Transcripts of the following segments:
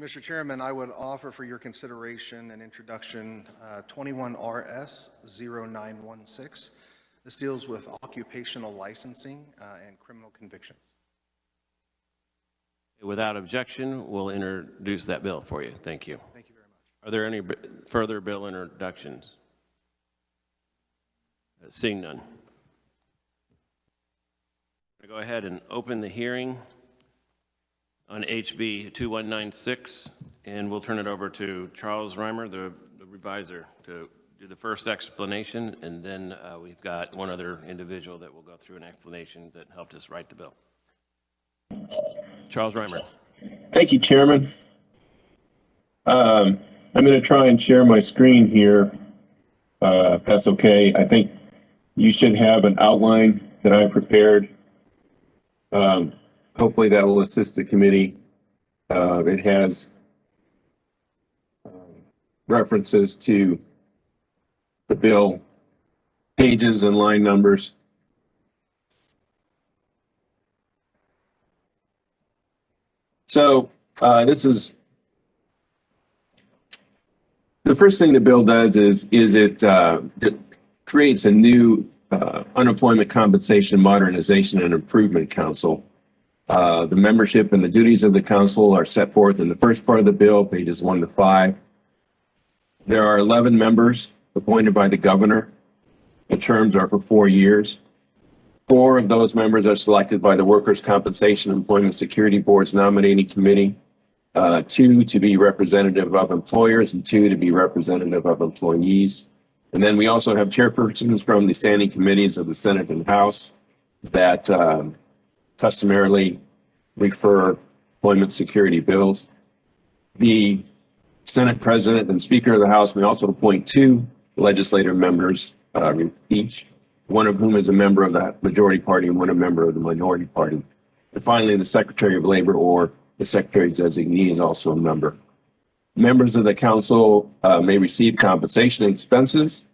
Mr. Chairman, I would offer for your consideration and introduction 21 RS 0916. This deals with occupational licensing and criminal convictions. Without objection, we'll introduce that bill for you. Thank you. Thank you very much. Are there any further bill introductions? Seeing none. Go ahead and open the hearing on HB 2196, and we'll turn it over to Charles Reimer, the reviser, to do the first explanation, and then we've got one other individual that will go through an explanation that helped us write the bill. Charles Reimer. Thank you, Chairman. I'm going to try and share my screen here, if that's okay. I think you should have an outline that I prepared. Hopefully that will assist the committee. It has references to the bill, pages and line numbers. So this is the first thing the bill does is it creates a new Unemployment Compensation Modernization and Improvement Council. The membership and the duties of the council are set forth in the first part of the bill, pages 1 to 5. There are 11 members appointed by the governor. The terms are for 4 years. 4 of those members are selected by the Workers' Compensation Employment Security Board's nominating committee, 2 to be representative of employers and 2 to be representative of employees. And then we also have chairpersons from the standing committees of the Senate and House that customarily refer employment security bills. The Senate President and Speaker of the House may also appoint 2 legislative members each, one of whom is a member of the majority party and one a member of the minority party. And finally, the Secretary of Labor or the Secretary's designee is also a member. Members of the council may receive compensation expenses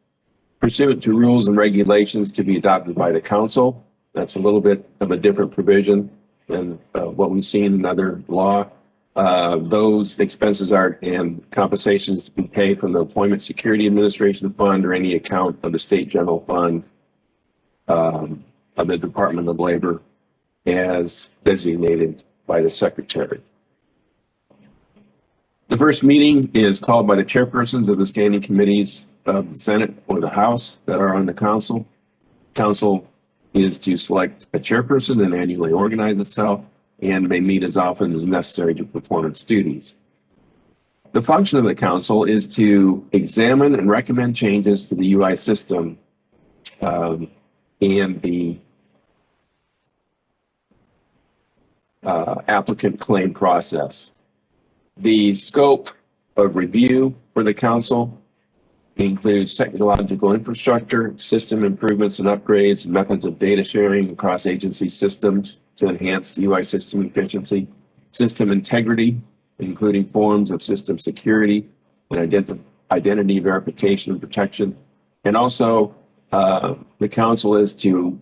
pursuant to rules and regulations to be adopted by the council. That's a little bit of a different provision than what we've seen in other law. Those expenses are and compensations to be paid from the Employment Security Administration Fund or any account of the State General Fund of the Department of Labor as designated by the Secretary. The first meeting is called by the chairpersons of the standing committees of the Senate or the House that are on the council. Council is to select a chairperson and annually organize itself and may meet as often as necessary to perform its duties. The function of the council is to examine and recommend changes to the UI system and the applicant claim process. The scope of review for the council includes technological infrastructure, system improvements and upgrades, and methods of data sharing across agency systems to enhance UI system efficiency, system integrity, including forms of system security and identity verification and protection. And also, the council is to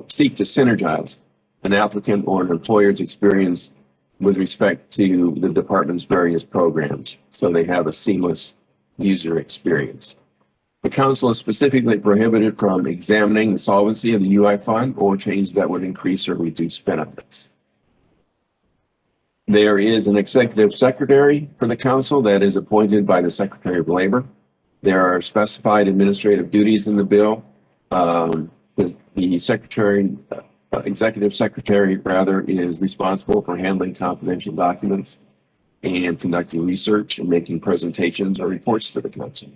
seek to synergize an applicant or an employer's experience with respect to the department's various programs, so they have a seamless user experience. The council is specifically prohibited from examining the solvency of the UI fund or changes that would increase or reduce benefits. There is an executive secretary for the council that is appointed by the Secretary of Labor. There are specified administrative duties in the bill. The secretary, executive secretary rather, is responsible for handling confidential documents and conducting research and making presentations or reports to the council.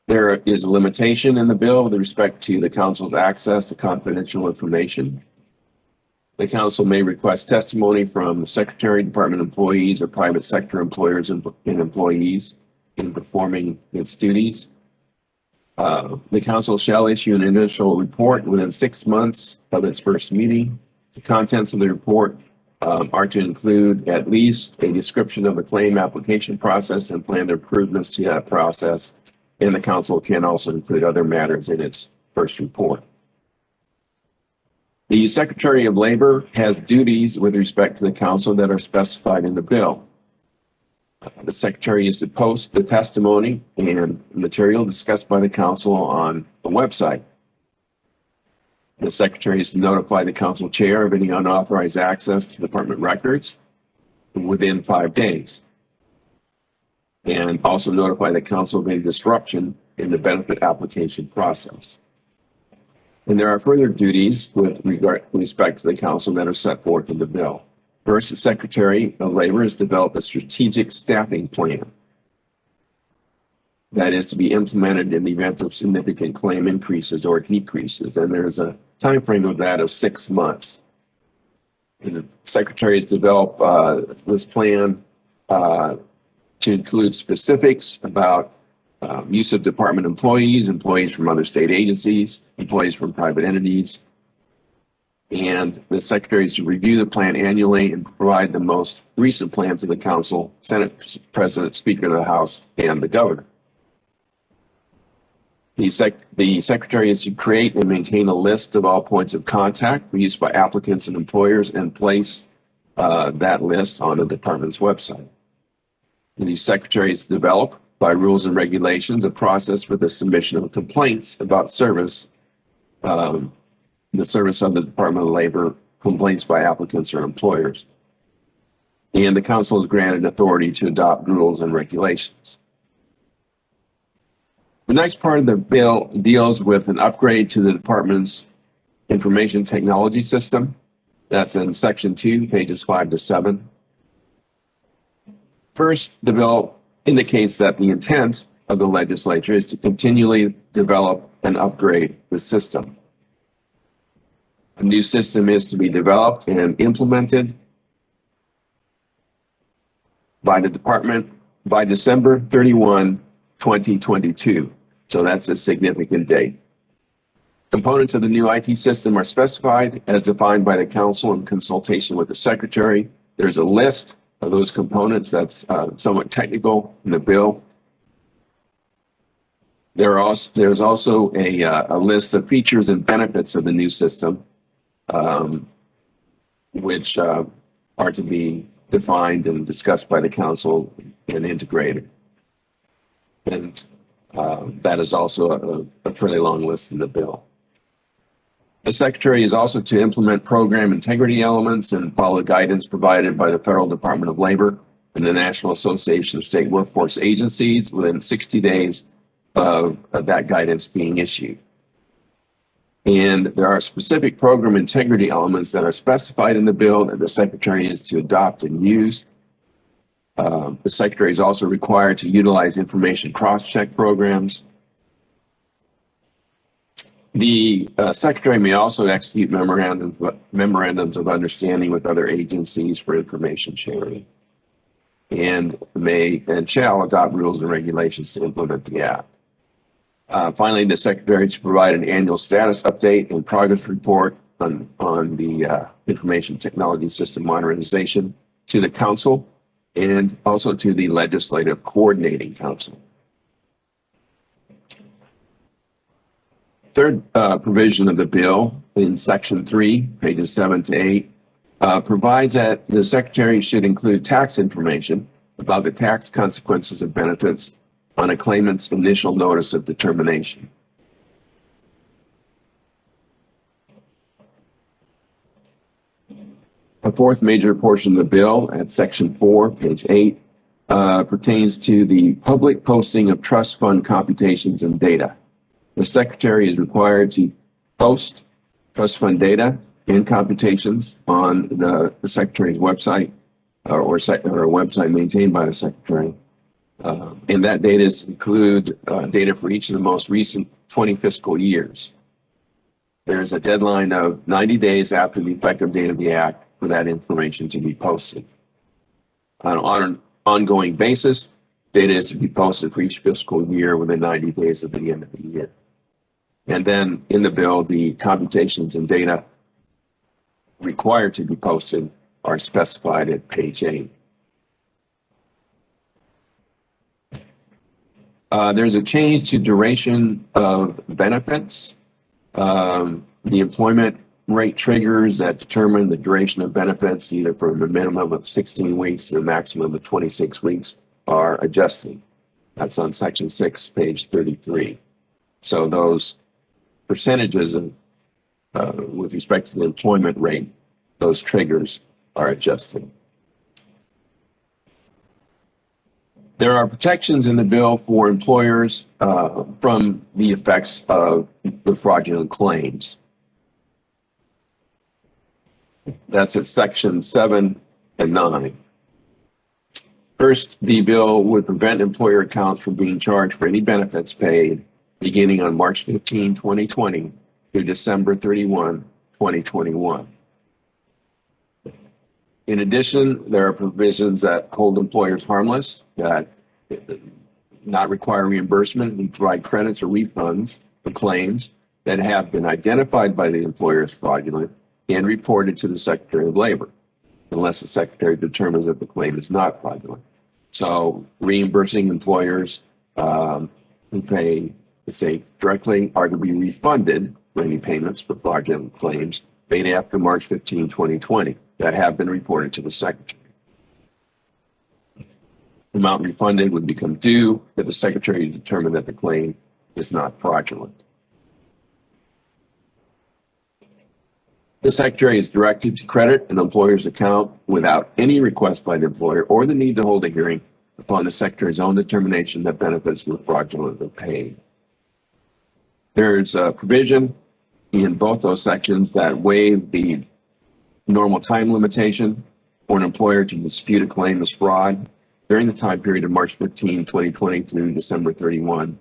There is a limitation in the bill with respect to the council's access to confidential information. The council may request testimony from the secretary, department employees, or private sector employers and employees in performing its duties. The council shall issue an initial report within 6 months of its first meeting. The contents of the report are to include at least a description of the claim application process and planned improvements to that process. And the council can also include other matters in its first report. The Secretary of Labor has duties with respect to the council that are specified in the bill. The secretary is to post the testimony and material discussed by the council on the website. The secretary is to notify the council chair of any unauthorized access to department records within 5 days. And also notify the council of any disruption in the benefit application process. And there are further duties with respect to the council that are set forth in the bill. First, the Secretary of Labor has developed a strategic staffing plan that is to be implemented in the event of significant claim increases or decreases. And there's a time frame of that of 6 months. And the Secretary has developed this plan to include specifics about use of department employees, employees from other state agencies, employees from private entities. And the secretary is to review the plan annually and provide the most recent plan to the council, Senate President, Speaker of the House, and the governor. The secretary is to create and maintain a list of all points of contact for use by applicants and employers and place that list on the department's website. The secretary is to develop, by rules and regulations, a process for the submission of complaints about service, the service of the Department of Labor, complaints by applicants or employers. And the council is granted authority to adopt rules and regulations. The next part of the bill deals with an upgrade to the department's information technology system. That's in section 2, pages 5 to 7. First, the bill indicates that the intent of the legislature is to continually develop and upgrade the system. A new system is to be developed and implemented by the department by December 31, 2022. So that's a significant date. Components of the new IT system are specified as defined by the council in consultation with the secretary. There's a list of those components that's somewhat technical in the bill. There's also a list of features and benefits of the new system, which are to be defined and discussed by the council and integrated. And that is also a fairly long list in the bill. The secretary is also to implement program integrity elements and follow guidance provided by the Federal Department of Labor and the National Association of State Workforce Agencies within 60 days of that guidance being issued. And there are specific program integrity elements that are specified in the bill that the secretary is to adopt and use. The secretary is also required to utilize information cross-check programs. The secretary may also execute memorandums of understanding with other agencies for information sharing, and may and shall adopt rules and regulations to implement the act. Finally, the secretary is to provide an annual status update and progress report on the information technology system modernization to the council and also to the Legislative Coordinating Council. Third provision of the bill in section 3, pages 7 to 8, provides that the secretary should include tax information about the tax consequences of benefits on a claimant's initial notice of determination. A fourth major portion of the bill at section 4, page 8, pertains to the public posting of trust fund computations and data. The secretary is required to post trust fund data and computations on the secretary's website or a website maintained by the secretary. And that data include data for each of the most recent 20 fiscal years. There's a deadline of 90 days after the effective date of the act for that information to be posted. On an ongoing basis, data is to be posted for each fiscal year within 90 days of the end of the year. And then in the bill, the computations and data required to be posted are specified at page 8. There's a change to duration of benefits. The employment rate triggers that determine the duration of benefits, either from a minimum of 16 weeks to a maximum of 26 weeks, are adjusted. That's on section 6, page 33. So those percentages of, with respect to the employment rate, those triggers are adjusted. There are protections in the bill for employers from the effects of the fraudulent claims. That's at section 7 and 9. First, the bill would prevent employer accounts from being charged for any benefits paid beginning on March 15, 2020 through December 31, 2021. In addition, there are provisions that hold employers harmless, that not require reimbursement and provide credits or refunds for claims that have been identified by the employer as fraudulent and reported to the Secretary of Labor, unless the Secretary determines that the claim is not fraudulent. So reimbursing employers who pay, let's say, directly are to be refunded for any payments for fraudulent claims made after March 15, 2020 that have been reported to the Secretary. The amount refunded would become due if the Secretary determined that the claim is not fraudulent. The Secretary is directed to credit an employer's account without any request by the employer or the need to hold a hearing upon the Secretary's own determination that benefits were fraudulently paid. There's a provision in both those sections that waive the normal time limitation for an employer to dispute a claim as fraud during the time period of March 15, 2020 through December 31,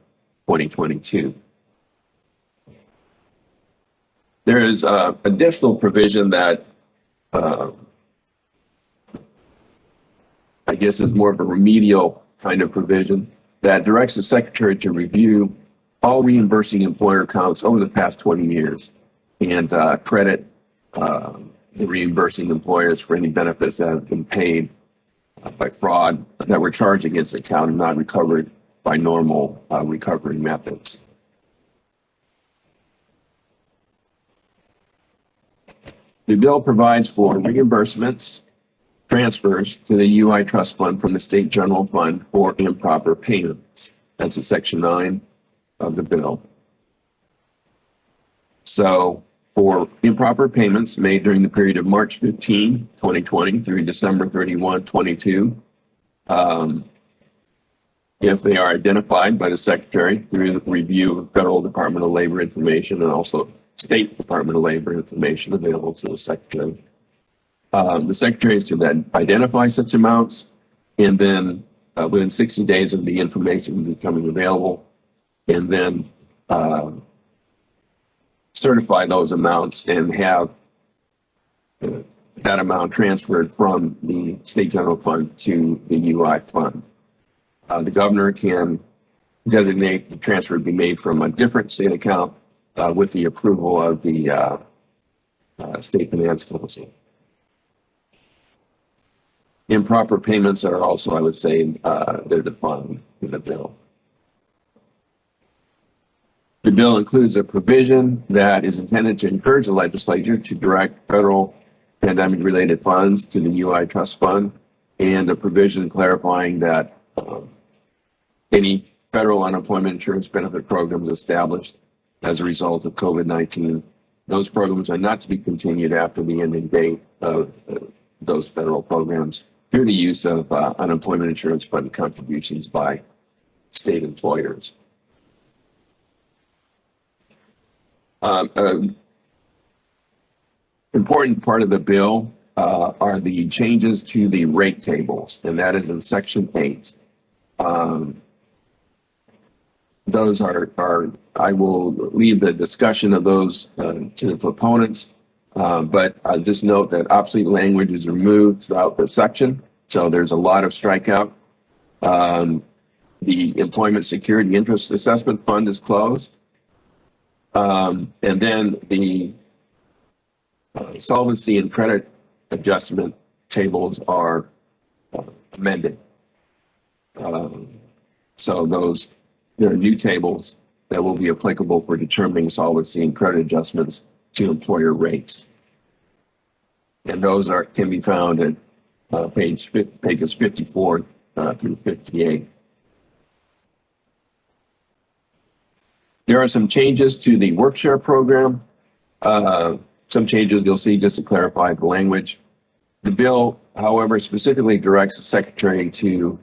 2022. There is additional provision that I guess is more of a remedial kind of provision that directs the Secretary to review all reimbursing employer accounts over the past 20 years and credit the reimbursing employers for any benefits that have been paid by fraud that were charged against the account and not recovered by normal recovery methods. The bill provides for reimbursements, transfers to the UI Trust Fund from the State General Fund for improper payments. That's in section 9 of the bill. So for improper payments made during the period of March 15, 2020 through December 31, 22, if they are identified by the Secretary through the review of Federal Department of Labor information and also State Department of Labor information available to the Secretary. The Secretary is to then identify such amounts, and then within 60 days of the information becoming available, and then certify those amounts and have that amount transferred from the State General Fund to the UI Fund. The governor can designate the transfer to be made from a different state account with the approval of the State Finance Council. Improper payments are also, I would say, they're defined in the bill. The bill includes a provision that is intended to encourage the legislature to direct federal pandemic-related funds to the UI Trust Fund, and a provision clarifying that any federal unemployment insurance benefit programs established as a result of COVID-19, those programs are not to be continued after the ending date of those federal programs through the use of unemployment insurance fund contributions by state employers. Important part of the bill are the changes to the rate tables, and that is in section 8. Those are I will leave the discussion of those to the proponents, but I'll just note that obsolete language is removed throughout the section, so there's a lot of strikeout. The Employment Security Interest Assessment Fund is closed. And then the solvency and credit adjustment tables are amended. So there are new tables that will be applicable for determining solvency and credit adjustments to employer rates. And those can be found at pages 54 through 58. There are some changes to the Workshare program. Some changes you'll see just to clarify the language. The bill, however, specifically directs the Secretary to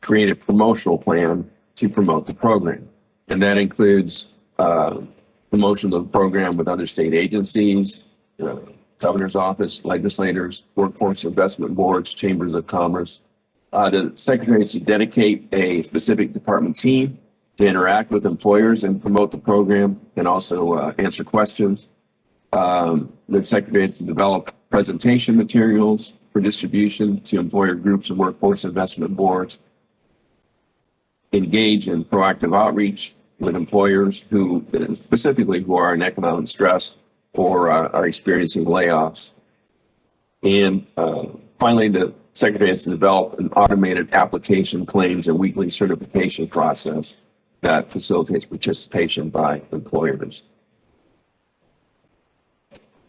create a promotional plan to promote the program. And that includes promotion of the program with other state agencies, Governor's Office, legislators, workforce investment boards, chambers of commerce. The Secretary is to dedicate a specific department team to interact with employers and promote the program and also answer questions. The Secretary is to develop presentation materials for distribution to employer groups and workforce investment boards, engage in proactive outreach with employers who specifically who are in economic stress or are experiencing layoffs. And finally, the Secretary has to develop an automated application, claims, and weekly certification process that facilitates participation by employers.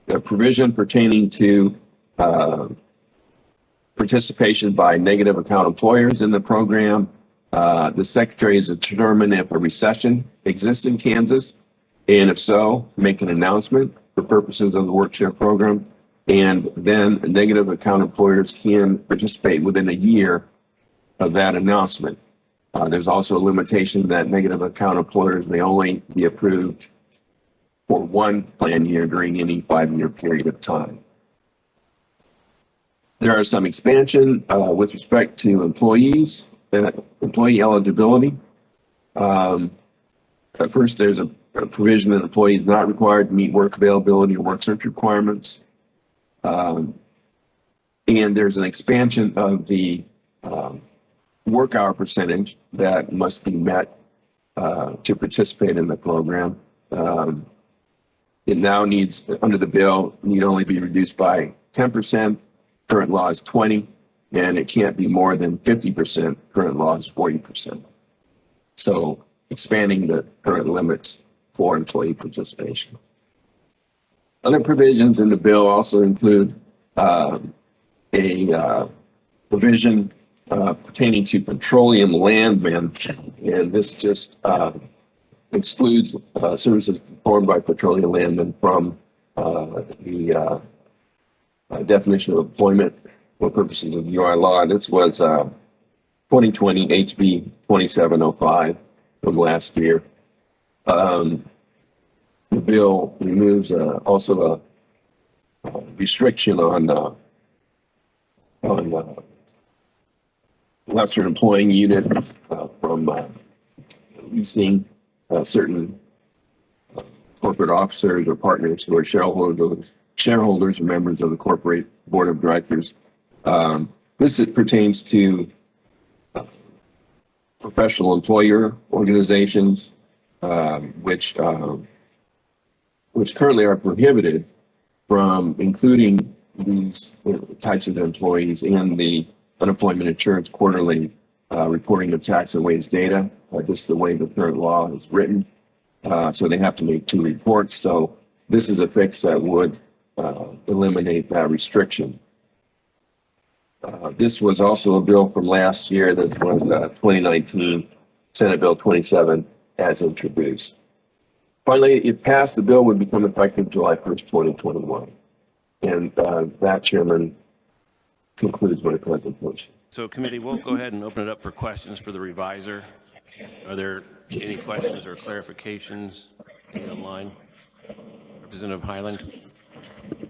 The provision pertaining to participation by negative account employers in the program. The Secretary is to determine if a recession exists in Kansas, and if so, make an announcement for purposes of the Workshare program. And then negative account employers can participate within a year of that announcement. There's also a limitation that negative account employers may only be approved for one plan year during any 5-year period of time. There are some expansion with respect to employees, employee eligibility. First, there's a provision that employees not required to meet work availability or work search requirements. And there's an expansion of the work hour percentage that must be met to participate in the program. It now needs, under the bill, need only be reduced by 10%. Current law is 20, and it can't be more than 50%. Current law is 40%. So expanding the current limits for employee participation. Other provisions in the bill also include a provision pertaining to petroleum landmen, and this just excludes services performed by petroleum landmen from the definition of employment for purposes of UI law. This was 2020 HB 2705 from last year. The bill removes also a restriction on lesser employing units from leasing certain corporate officers or partners who are shareholders or members of the corporate board of directors. This pertains to professional employer organizations, which currently are prohibited from including these types of employees in the unemployment insurance quarterly reporting of tax and wage data, just the way the current law is written. So they have to make 2 reports. So this is a fix that would eliminate that restriction. This was also a bill from last year. This was 2019 Senate Bill 27 as introduced. Finally, if passed, the bill would become effective July 1st, 2021. And that, Chairman, concludes my presentation. So committee, we'll go ahead and open it up for questions for the reviser. Are there any questions or clarifications online? Representative Highland.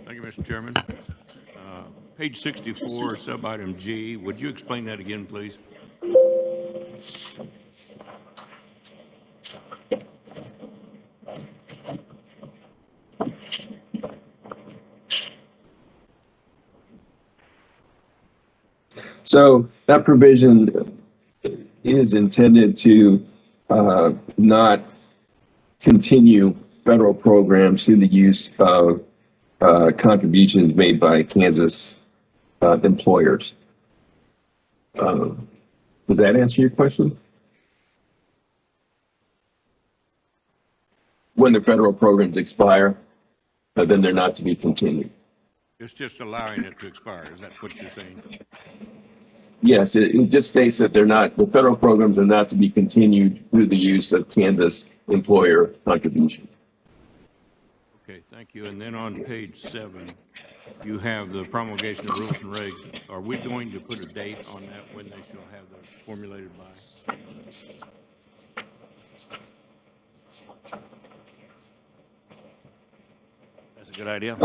Thank you, Mr. Chairman. Page 64, sub-item G. Would you explain that again, please? So that provision is intended to not continue federal programs through the use of contributions made by Kansas employers. Does that answer your question? When the federal programs expire, then they're not to be continued. It's just allowing it to expire. Is that what you're saying? Yes, it just states that the federal programs are not to be continued through the use of Kansas employer contributions. Okay, thank you. And then on page 7, you have the promulgation of rules and regs. Are we going to put a date on that, when they shall have those formulated by? That's a good idea.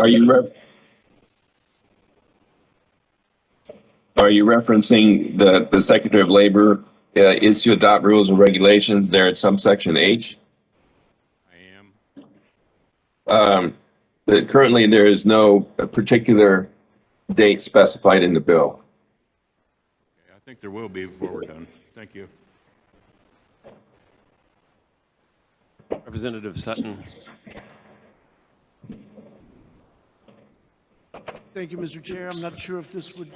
Are you referencing the Secretary of Labor is to adopt rules and regulations there at subsection H? I am. Currently, there is no particular date specified in the bill. Okay, I think there will be before we're done. Thank you. Representative Sutton. Thank you, Mr. Chair. I'm not sure if this would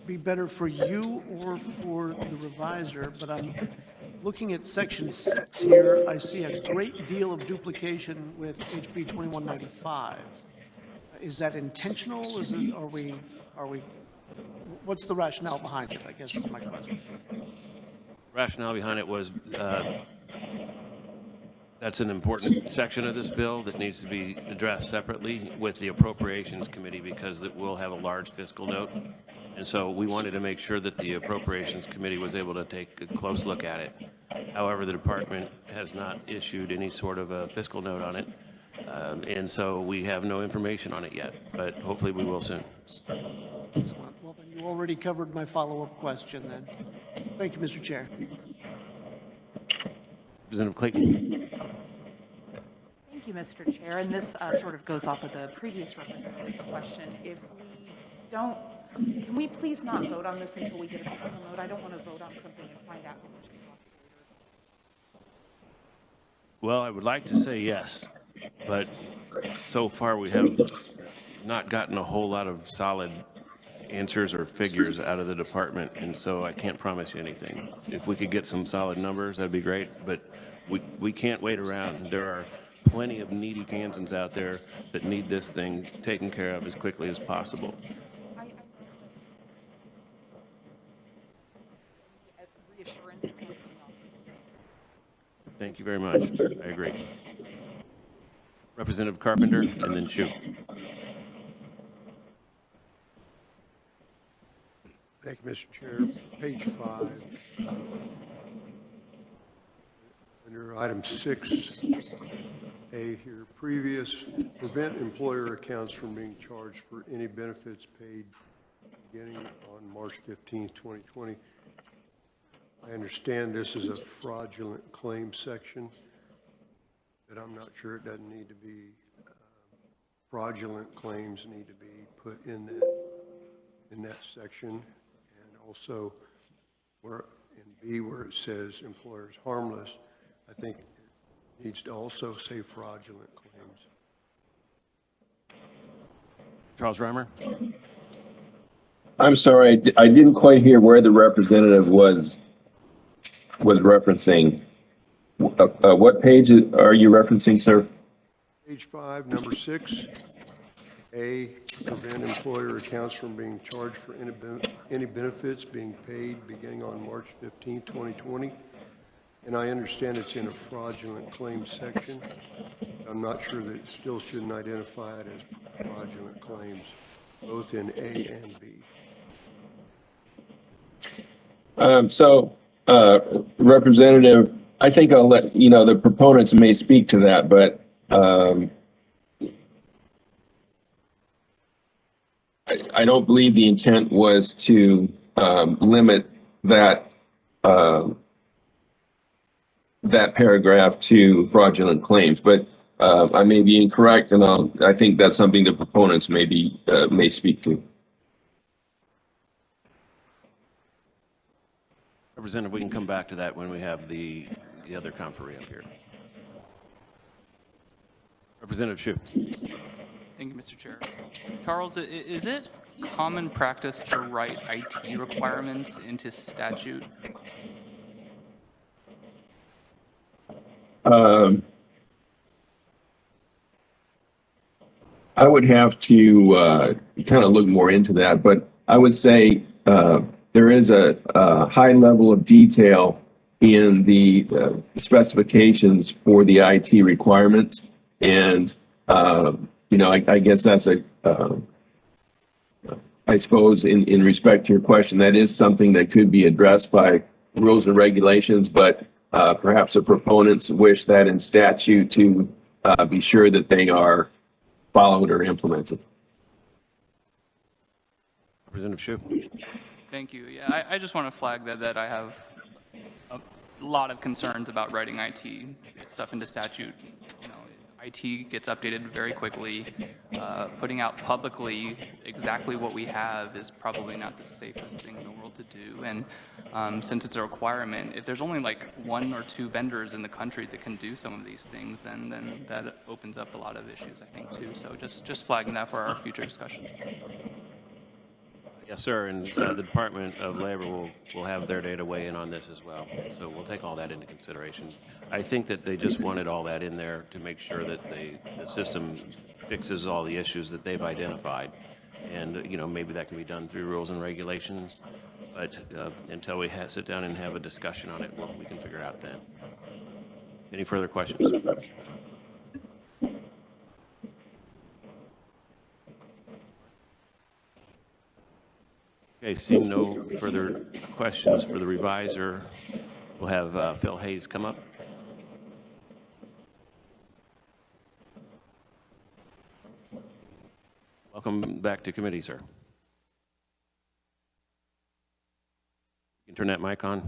be better for you or for the reviser, but I'm looking at section 6 here. I see a great deal of duplication with HB 2195. Is that intentional? What's the rationale behind it, I guess is my question. Rationale behind it was that's an important section of this bill that needs to be addressed separately with the Appropriations Committee because it will have a large fiscal note. And so we wanted to make sure that the Appropriations Committee was able to take a close look at it. However, the department has not issued any sort of a fiscal note on it. And so we have no information on it yet, but hopefully we will soon. Excellent. Well, then you already covered my follow-up question then. Thank you, Mr. Chair. Representative Clayton. Thank you, Mr. Chair. And this sort of goes off of the previous representative's question. If we don't, can we please not vote on this until we get a fiscal note? I don't want to vote on something and find out how much it costs later. Well, I would like to say yes, but so far we have not gotten a whole lot of solid answers or figures out of the department, and so I can't promise you anything. If we could get some solid numbers, that'd be great, but we can't wait around. There are plenty of needy Kansans out there that need this thing taken care of as quickly as possible. Thank you very much. I agree. Representative Carpenter, and then Shu. Thank you, Mr. Chair. Page 5. Under item 6A here, prevent employer accounts from being charged for any benefits paid beginning on March 15th, 2020. I understand this is a fraudulent claim section, but I'm not sure it doesn't need to be, fraudulent claims need to be put in that section. And also where in B where it says employer is harmless, I think it needs to also say fraudulent claims. Charles Reimer. I'm sorry, I didn't quite hear where the representative was referencing. What page are you referencing, sir? Page 5, number 6. A, prevent employer accounts from being charged for any benefits being paid beginning on March 15, 2020. And I understand it's in a fraudulent claims section. I'm not sure that it still shouldn't identify it as fraudulent claims, both in A and B. Representative, I think I'll let, the proponents may speak to that, but I don't believe the intent was to limit that that paragraph to fraudulent claims, but I may be incorrect, and I think that's something the proponents may speak to. Representative, we can come back to that when we have the other conferee up here. Representative Shu. Thank you, Mr. Chair. Charles, is it common practice to write IT requirements into statute? I would have to kind of look more into that, but I would say there is a high level of detail in the specifications for the IT requirements. And, you know, I guess that's I suppose in respect to your question, that is something that could be addressed by rules and regulations, but perhaps the proponents wish that in statute to be sure that they are followed or implemented. Representative Shu. Thank you. Yeah, I just want to flag that I have a lot of concerns about writing IT stuff into statute. You know, IT gets updated very quickly. Putting out publicly exactly what we have is probably not the safest thing in the world to do. And since it's a requirement, if there's only like 1 or 2 vendors in the country that can do some of these things, then that opens up a lot of issues, I think, too. So just flagging that for our future discussions. Yes, sir, and the Department of Labor will have their data weigh in on this as well. So we'll take all that into consideration. I think that they just wanted all that in there to make sure that the system fixes all the issues that they've identified. And, you know, maybe that can be done through rules and regulations, but until we sit down and have a discussion on it, we can figure it out then. Any further questions? Okay, seeing no further questions for the reviser, we'll have Phil Hayes come up. Welcome back to committee, sir. You can turn that mic on.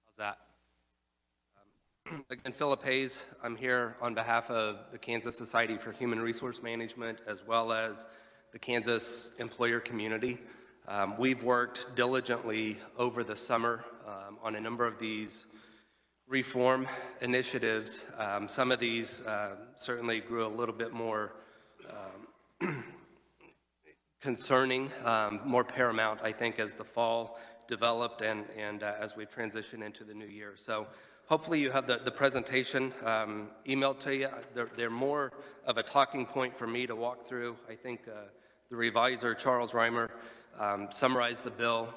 How's that? Again, Philip Hayes. I'm here on behalf of the Kansas Society for Human Resource Management, as well as the Kansas employer community. We've worked diligently over the summer on a number of these reform initiatives. Some of these certainly grew a little bit more concerning, more paramount, I think, as the fall developed and as we transition into the new year. So hopefully you have the presentation emailed to you. They're more of a talking point for me to walk through. I think the reviser, Charles Reimer, summarized the bill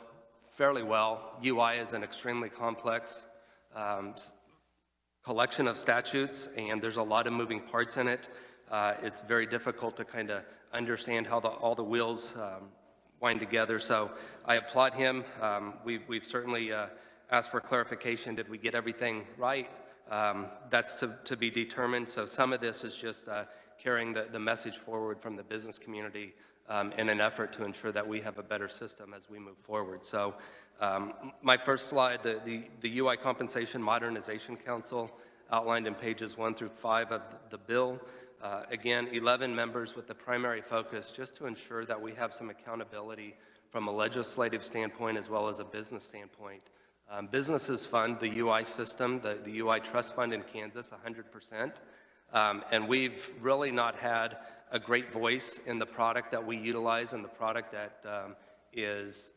fairly well. UI is an extremely complex collection of statutes, and there's a lot of moving parts in it. It's very difficult to kind of understand how all the wheels wind together. So I applaud him. We've certainly asked for clarification. Did we get everything right? That's to be determined. So some of this is just carrying the message forward from the business community in an effort to ensure that we have a better system as we move forward. So my first slide, the UI Compensation Modernization Council outlined in pages 1 through 5 of the bill. Again, 11 members with the primary focus just to ensure that we have some accountability from a legislative standpoint as well as a business standpoint. Businesses fund the UI system, the UI trust fund in Kansas, 100%. And we've really not had a great voice in the product that we utilize and the product that is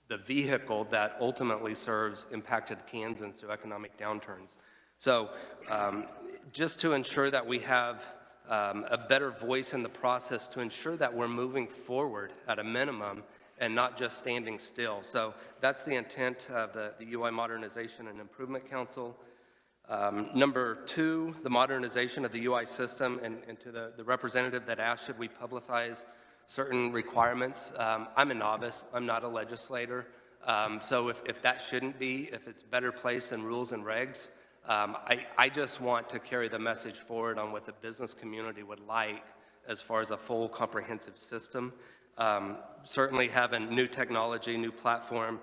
the vehicle that ultimately serves impacted Kansans through economic downturns. So just to ensure that we have a better voice in the process to ensure that we're moving forward at a minimum and not just standing still. So that's the intent of the UI Modernization and Improvement Council. Number 2, the modernization of the UI system, and to the representative that asked, should we publicize certain requirements? I'm a novice, I'm not a legislator, so if that shouldn't be, if it's better placed in rules and regs, I just want to carry the message forward on what the business community would like as far as a full comprehensive system. Certainly having new technology, new platform,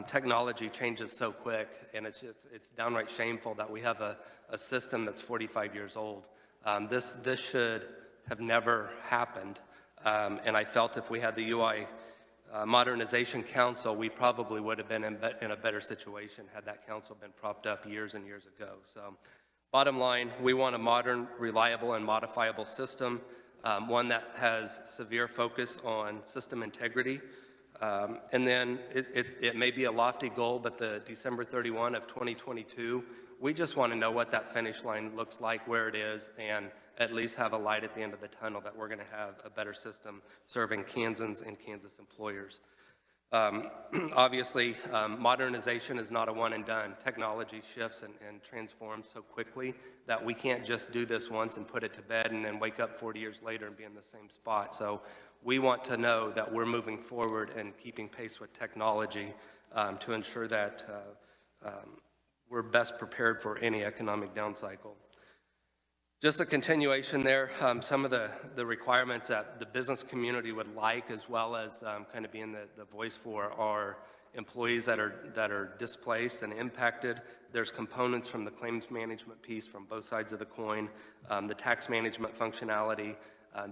technology changes so quick, and it's downright shameful that we have a system that's 45 years old. This should have never happened, and I felt if we had the UI Modernization Council, we probably would have been in a better situation had that council been propped up years and years ago. So bottom line, we want a modern, reliable, and modifiable system, one that has severe focus on system integrity. And then it may be a lofty goal, but the December 31 of 2022, we just want to know what that finish line looks like, where it is, and at least have a light at the end of the tunnel that we're going to have a better system serving Kansans and Kansas employers. Obviously, modernization is not a one and done. Technology shifts and transforms so quickly that we can't just do this once and put it to bed and then wake up 40 years later and be in the same spot. So we want to know that we're moving forward and keeping pace with technology to ensure that we're best prepared for any economic down cycle. Just a continuation there, some of the requirements that the business community would like, as well as kind of being the voice for our employees that are displaced and impacted. There's components from the claims management piece from both sides of the coin, the tax management functionality,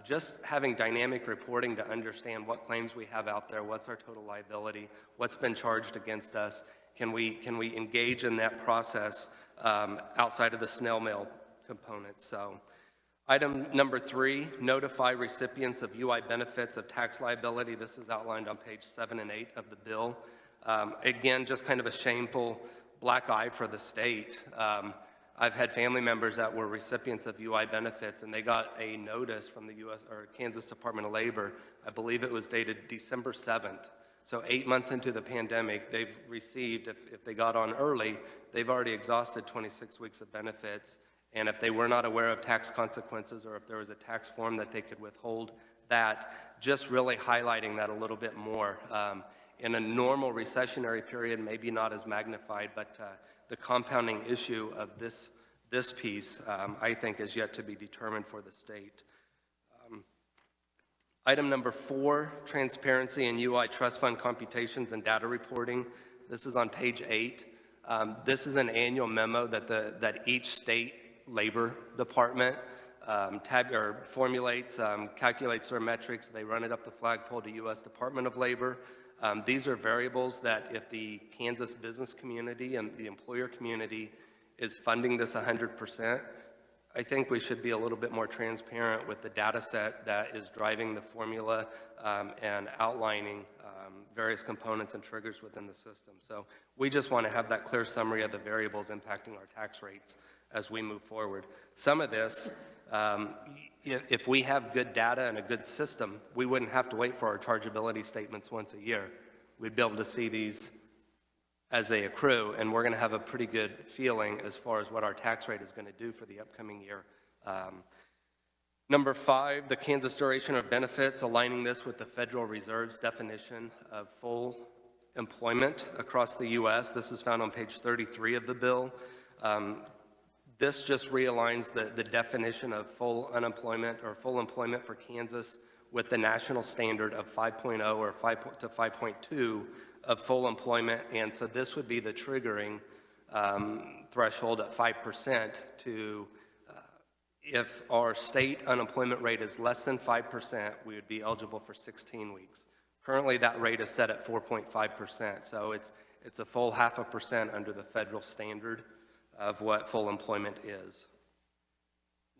just having dynamic reporting to understand what claims we have out there, what's our total liability, what's been charged against us. Can we engage in that process outside of the snail mail components? So item number 3, notify recipients of UI benefits of tax liability. This is outlined on page 7 and 8 of the bill. Again, just kind of a shameful black eye for the state. I've had family members that were recipients of UI benefits, and they got a notice from the U.S. or Kansas Department of Labor. I believe it was dated December 7th. So 8 months into the pandemic, they've received, if they got on early, they've already exhausted 26 weeks of benefits. And if they were not aware of tax consequences, or if there was a tax form that they could withhold, that just really highlighting that a little bit more. In a normal recessionary period, maybe not as magnified, but the compounding issue of this piece, I think, is yet to be determined for the state. Item number 4, transparency in UI trust fund computations and data reporting. This is on page 8. This is an annual memo that each state labor department formulates, calculates their metrics. They run it up the flagpole to U.S. Department of Labor. These are variables that if the Kansas business community and the employer community is funding this 100%, I think we should be a little bit more transparent with the data set that is driving the formula and outlining various components and triggers within the system. So we just want to have that clear summary of the variables impacting our tax rates as we move forward. Some of this, if we have good data and a good system, we wouldn't have to wait for our chargeability statements once a year. We'd be able to see these as they accrue, and we're going to have a pretty good feeling as far as what our tax rate is going to do for the upcoming year. Number 5, the Kansas duration of benefits, aligning this with the Federal Reserve's definition of full employment across the U.S. This is found on page 33 of the bill. This just realigns the definition of full unemployment or full employment for Kansas with the national standard of 5.0 or 5 to 5.2 of full employment. And so this would be the triggering threshold at 5% to, if our state unemployment rate is less than 5%, we would be eligible for 16 weeks. Currently, that rate is set at 4.5%. So it's a full 0.5% under the federal standard of what full employment is.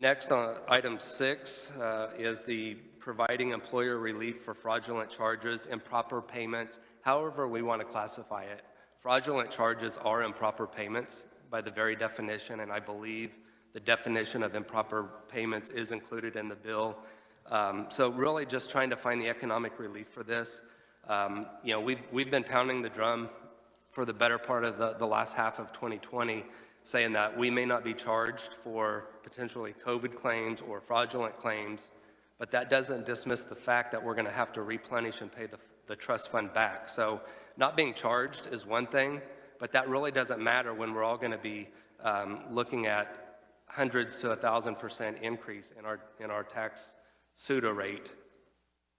Next, on item 6 is the providing employer relief for fraudulent charges, improper payments, however we want to classify it. Fraudulent charges are improper payments by the very definition, and I believe the definition of improper payments is included in the bill. So really just trying to find the economic relief for this. You know, we've been pounding the drum for the better part of the last half of 2020, saying that we may not be charged for potentially COVID claims or fraudulent claims, but that doesn't dismiss the fact that we're going to have to replenish and pay the trust fund back. So not being charged is one thing, but that really doesn't matter when we're all going to be looking at hundreds to 1,000% increase in our tax pseudo rate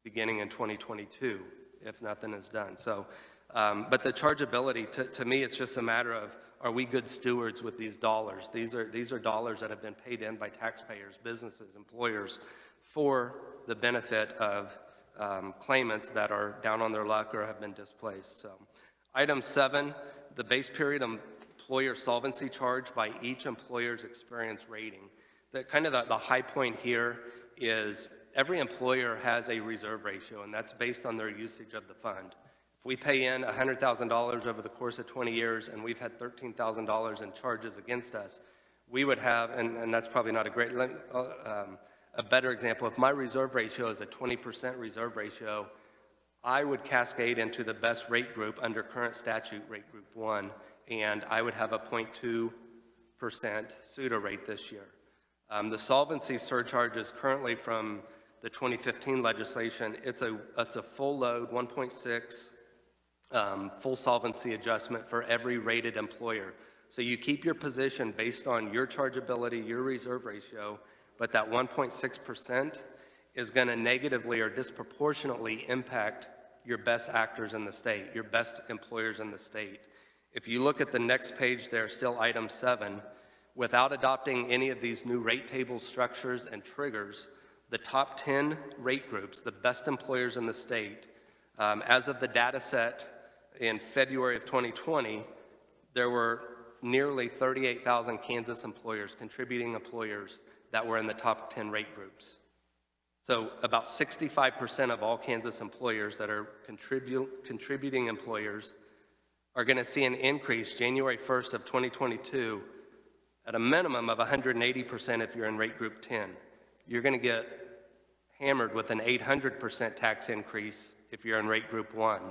beginning in 2022 if nothing is done. So, but the chargeability, to me, it's just a matter of, are we good stewards with these dollars? These are dollars that have been paid in by taxpayers, businesses, employers, for the benefit of claimants that are down on their luck or have been displaced. So, item 7, the base period employer solvency charge by each employer's experience rating. The high point here is every employer has a reserve ratio, and that's based on their usage of the fund. If we pay in $100,000 over the course of 20 years and we've had $13,000 in charges against us, we would have, and that's probably not a great, a better example, if my reserve ratio is a 20% reserve ratio, I would cascade into the best rate group under current statute, rate group 1, and I would have a 0.2% pseudo rate this year. The solvency surcharge is currently from the 2015 legislation. It's a full load, 1.6 full solvency adjustment for every rated employer. So you keep your position based on your chargeability, your reserve ratio, but that 1.6% is going to negatively or disproportionately impact your best actors in the state, your best employers in the state. If you look at the next page there, still item 7, without adopting any of these new rate table structures and triggers, the top 10 rate groups, the best employers in the state, as of the data set in February of 2020, there were nearly 38,000 Kansas employers, contributing employers, that were in the top 10 rate groups. So about 65% of all Kansas employers that are contributing employers are going to see an increase January 1st of 2022 at a minimum of 180% if you're in rate group 10. You're going to get hammered with an 800% tax increase if you're in rate group 1.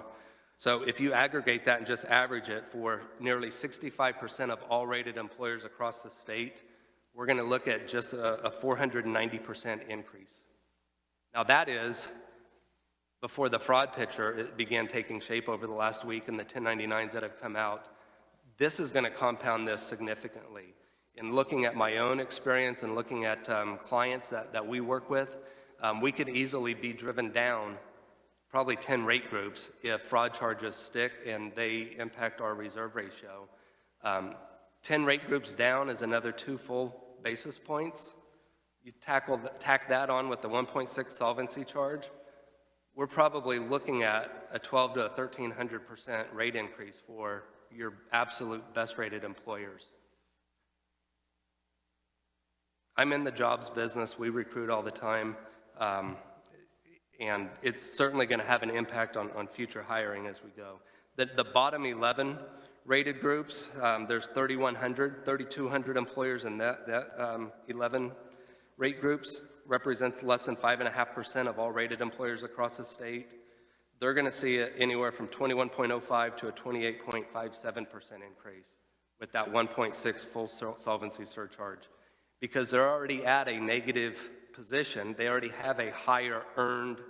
So if you aggregate that and just average it for nearly 65% of all rated employers across the state, we're going to look at just a 490% increase. Now that is before the fraud picture began taking shape over the last week and the 1099s that have come out. This is going to compound this significantly. In looking at my own experience and looking at clients that we work with, we could easily be driven down probably 10 rate groups if fraud charges stick and they impact our reserve ratio. 10 rate groups down is another 2 full basis points. You tack that on with the 1.6 solvency charge, we're probably looking at a 12 to 1,300% rate increase for your absolute best rated employers. I'm in the jobs business, we recruit all the time, and it's certainly going to have an impact on future hiring as we go. The bottom 11 rated groups, there's 3,200 employers in that 11 rate groups, represents less than 5.5% of all rated employers across the state. They're going to see it anywhere from 21.05 to a 28.57% increase with that 1.6 full solvency surcharge. Because they're already at a negative position, they already have a higher earned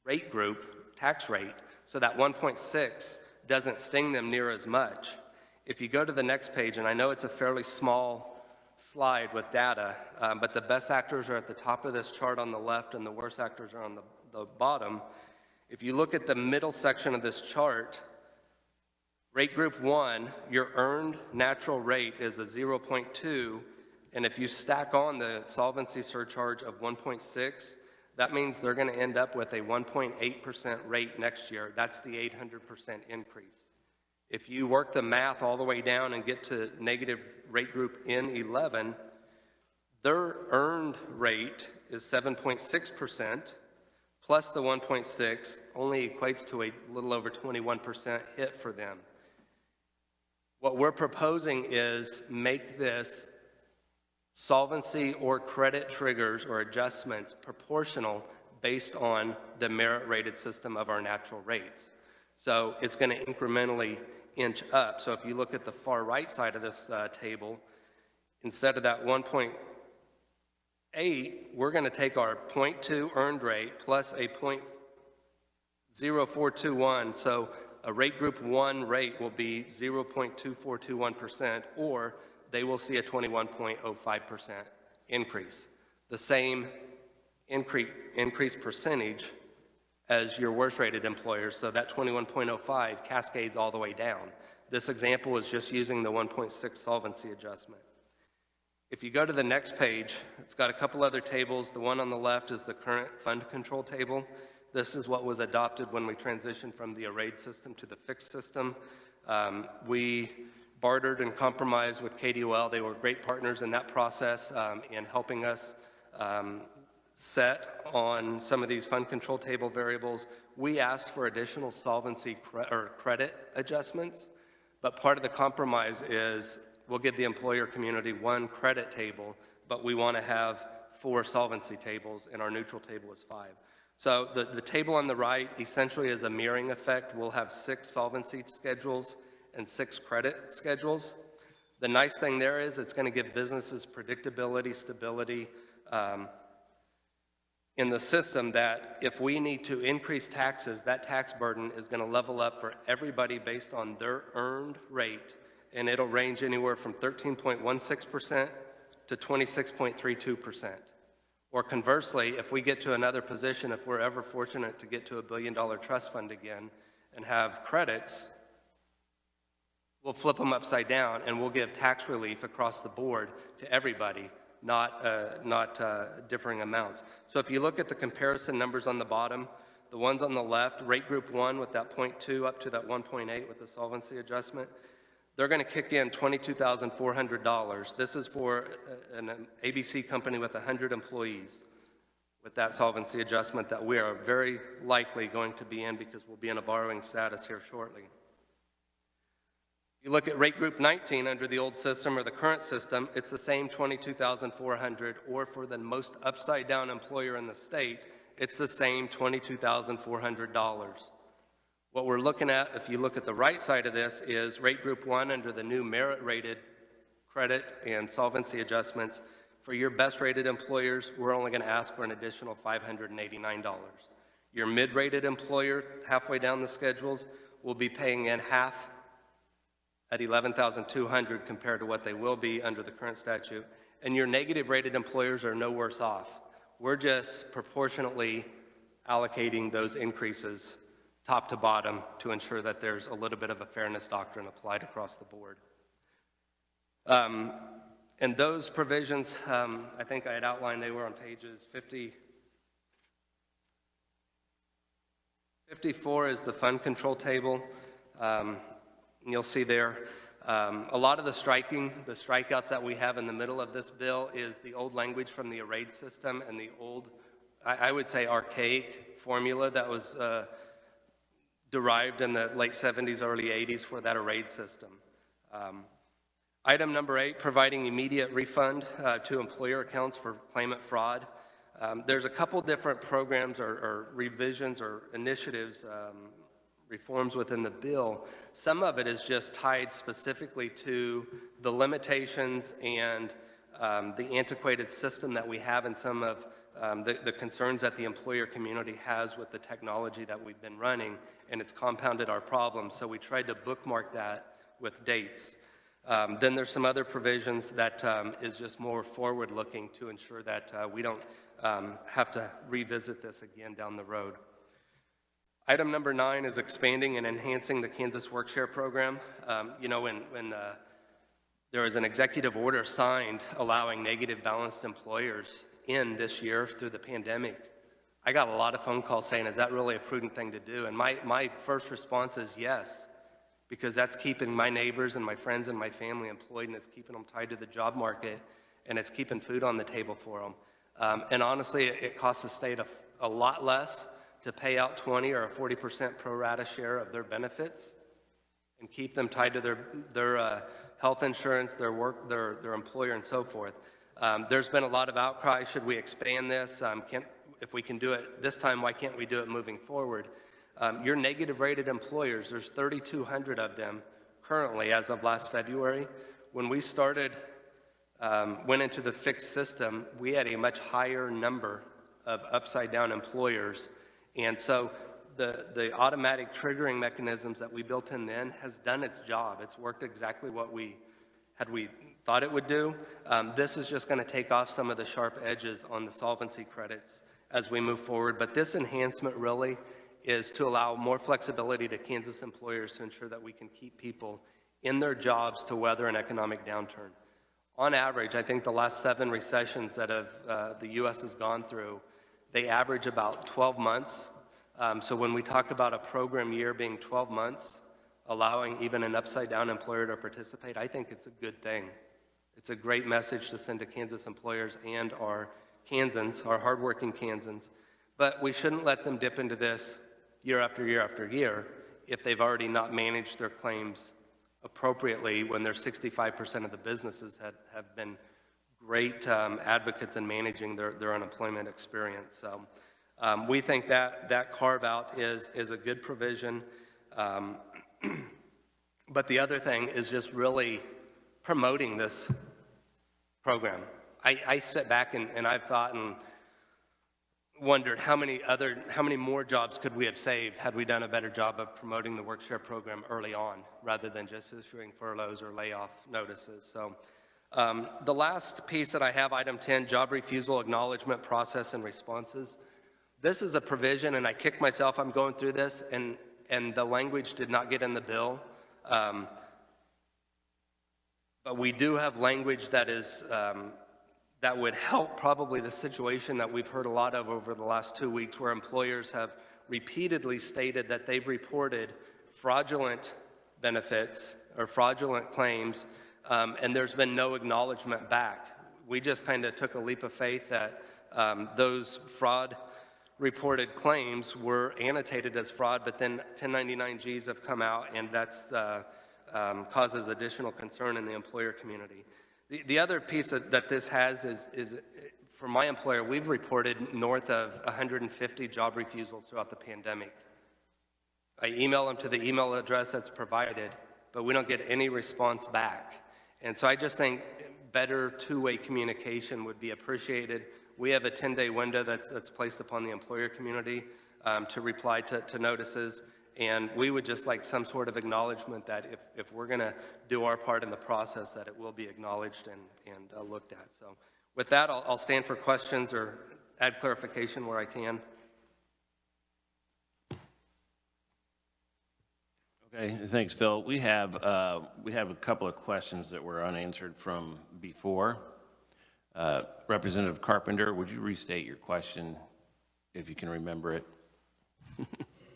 rate group, tax rate, so that 1.6 doesn't sting them near as much. If you go to the next page, and I know it's a fairly small slide with data, but the best actors are at the top of this chart on the left and the worst actors are on the bottom. If you look at the middle section of this chart, rate group 1, your earned natural rate is a 0.2, and if you stack on the solvency surcharge of 1.6, that means they're going to end up with a 1.8% rate next year. That's the 800% increase. If you work the math all the way down and get to negative rate group N11, their earned rate is 7.6%, plus the 1.6 only equates to a little over 21% hit for them. What we're proposing is make this solvency or credit triggers or adjustments proportional based on the merit-rated system of our natural rates. So it's going to incrementally inch up. So if you look at the far right side of this table, instead of that 1.8, we're going to take our 0.2 earned rate plus a 0.0421. So a rate group 1 rate will be 0.2421%, or they will see a 21.05% increase. The same increase percentage as your worst rated employers, so that 21.05 cascades all the way down. This example is just using the 1.6 solvency adjustment. If you go to the next page, it's got a couple other tables. The one on the left is the current fund control table. This is what was adopted when we transitioned from the arrayed system to the fixed system. We bartered and compromised with KDOL. They were great partners in that process in helping us set on some of these fund control table variables. We asked for additional solvency or credit adjustments, but part of the compromise is we'll give the employer community 1 credit table, but we want to have 4 solvency tables, and our neutral table is 5. So the table on the right essentially is a mirroring effect. We'll have 6 solvency schedules and 6 credit schedules. The nice thing there is it's going to give businesses predictability, stability in the system, that if we need to increase taxes, that tax burden is going to level up for everybody based on their earned rate, and it'll range anywhere from 13.16% to 26.32%. Or conversely, if we get to another position, if we're ever fortunate to get to $1 billion trust fund again and have credits, we'll flip them upside down and we'll give tax relief across the board to everybody, not differing amounts. So if you look at the comparison numbers on the bottom, the ones on the left, rate group 1 with that 0.2 up to that 1.8 with the solvency adjustment, they're going to kick in $22,400. This is for an ABC company with 100 employees with that solvency adjustment that we are very likely going to be in because we'll be in a borrowing status here shortly. You look at rate group 19 under the old system or the current system, it's the same $22,400, or for the most upside down employer in the state, it's the same $22,400. What we're looking at, if you look at the right side of this, is rate group 1 under the new merit rated credit and solvency adjustments. For your best rated employers, we're only going to ask for an additional $589. Your mid-rated employer, halfway down the schedules, will be paying in half at $11,200 compared to what they will be under the current statute. And your negative rated employers are no worse off. We're just proportionately allocating those increases top to bottom to ensure that there's a little bit of a fairness doctrine applied across the board. And those provisions, I think I had outlined, they were on pages 54 is the fund control table. You'll see there, a lot of the strikeouts that we have in the middle of this bill is the old language from the arrayed system and the old, I would say, archaic formula that was derived in the late 70s, early 80s for that arrayed system. Item number 8, providing immediate refund to employer accounts for claimant fraud. There's a couple different programs or revisions or initiatives, reforms within the bill. Some of it is just tied specifically to the limitations and the antiquated system that we have, and some of the concerns that the employer community has with the technology that we've been running, and it's compounded our problems. So we tried to bookmark that with dates. Then there's some other provisions that is just more forward-looking to ensure that we don't have to revisit this again down the road. Item number 9 is expanding and enhancing the Kansas Workshare program. You know, when there was an executive order signed allowing negative balanced employers in this year through the pandemic, I got a lot of phone calls saying, is that really a prudent thing to do? And my first response is yes, because that's keeping my neighbors and my friends and my family employed, and it's keeping them tied to the job market, and it's keeping food on the table for them. And honestly, it costs the state a lot less to pay out 20 or a 40% pro rata share of their benefits and keep them tied to their health insurance, their work, their employer, and so forth. There's been a lot of outcry. Should we expand this? If we can do it this time, why can't we do it moving forward? Your negative rated employers, there's 3,200 of them currently as of last February. When we started, went into the fixed system, we had a much higher number of upside down employers. And so the automatic triggering mechanisms that we built in then has done its job. It's worked exactly what we thought it would do. This is just going to take off some of the sharp edges on the solvency credits as we move forward. But this enhancement really is to allow more flexibility to Kansas employers to ensure that we can keep people in their jobs to weather an economic downturn. On average, I think the last 7 recessions that the U.S. has gone through, they average about 12 months. So when we talk about a program year being 12 months, allowing even an upside down employer to participate, I think it's a good thing. It's a great message to send to Kansas employers and our Kansans, our hardworking Kansans. But we shouldn't let them dip into this year after year after year if they've already not managed their claims appropriately, when their 65% of the businesses have been great advocates in managing their unemployment experience. So We think that carve-out is a good provision. But the other thing is just really promoting this program. I sit back and I've thought and wondered how many more jobs could we have saved had we done a better job of promoting the Workshare program early on rather than just issuing furloughs or layoff notices. So the last piece that I have, item 10, job refusal acknowledgement process and responses. This is a provision, and I kicked myself, I'm going through this, and the language did not get in the bill. But we do have language that is that would help probably the situation that we've heard a lot of over the last 2 weeks, where employers have repeatedly stated that they've reported fraudulent benefits or fraudulent claims, and there's been no acknowledgement back. We just kind of took a leap of faith that those fraud reported claims were annotated as fraud, but then 1099-Gs have come out, and that's causes additional concern in the employer community. The other piece that this has is for my employer, we've reported north of 150 job refusals throughout the pandemic. I email them to the email address that's provided, but we don't get any response back. And so I just think better two-way communication would be appreciated. We have a 10-day window that's placed upon the employer community to reply to notices. And we would just like some sort of acknowledgement that if we're going to do our part in the process, that it will be acknowledged and looked at. So with that, I'll stand for questions or add clarification where I can. Okay, thanks, Phil. We have a couple of questions that were unanswered from before. Representative Carpenter, would you restate your question if you can remember it?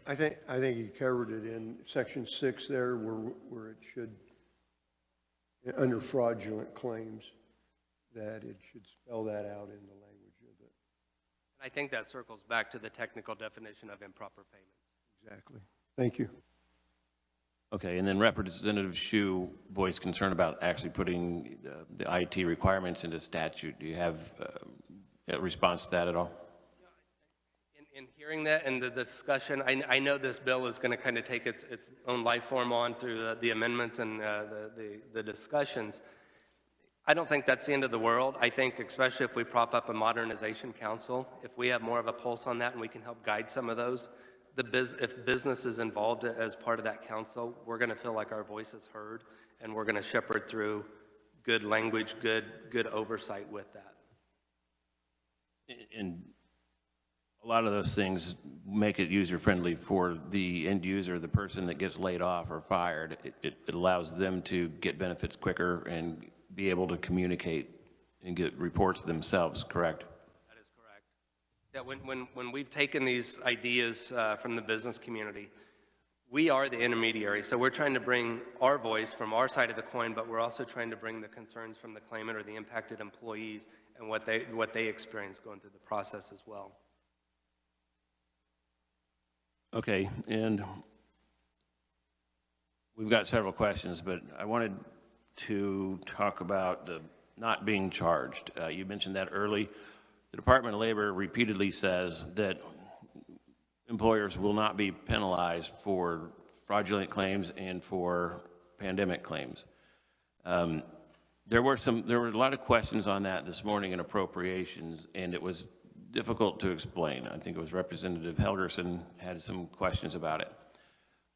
I think he covered it in section 6 there, where it should, under fraudulent claims, that it should spell that out in the language of it. And I think that circles back to the technical definition of improper payments. Exactly. Thank you. Okay, and then Representative Hsu voiced concern about actually putting the IT requirements into statute. Do you have a response to that at all? In hearing that and the discussion, I know this bill is going to kind of take its own life form on through the amendments and the discussions. I don't think that's the end of the world. I think especially if we prop up a modernization council, if we have more of a pulse on that and we can help guide some of those, if business is involved as part of that council, we're going to feel like our voice is heard, and we're going to shepherd through good language, good oversight with that. And a lot of those things make it user-friendly for the end user, the person that gets laid off or fired. It allows them to get benefits quicker and be able to communicate and get reports themselves, correct? That is correct. Yeah, when we've taken these ideas from the business community, we are the intermediary. So we're trying to bring our voice from our side of the coin, but we're also trying to bring the concerns from the claimant or the impacted employees and what they experience going through the process as well. Okay, and we've got several questions, but I wanted to talk about the not being charged. You mentioned that early. The Department of Labor repeatedly says that employers will not be penalized for fraudulent claims and for pandemic claims. There were a lot of questions on that this morning in appropriations, and it was difficult to explain. I think it was Representative Helgerson had some questions about it.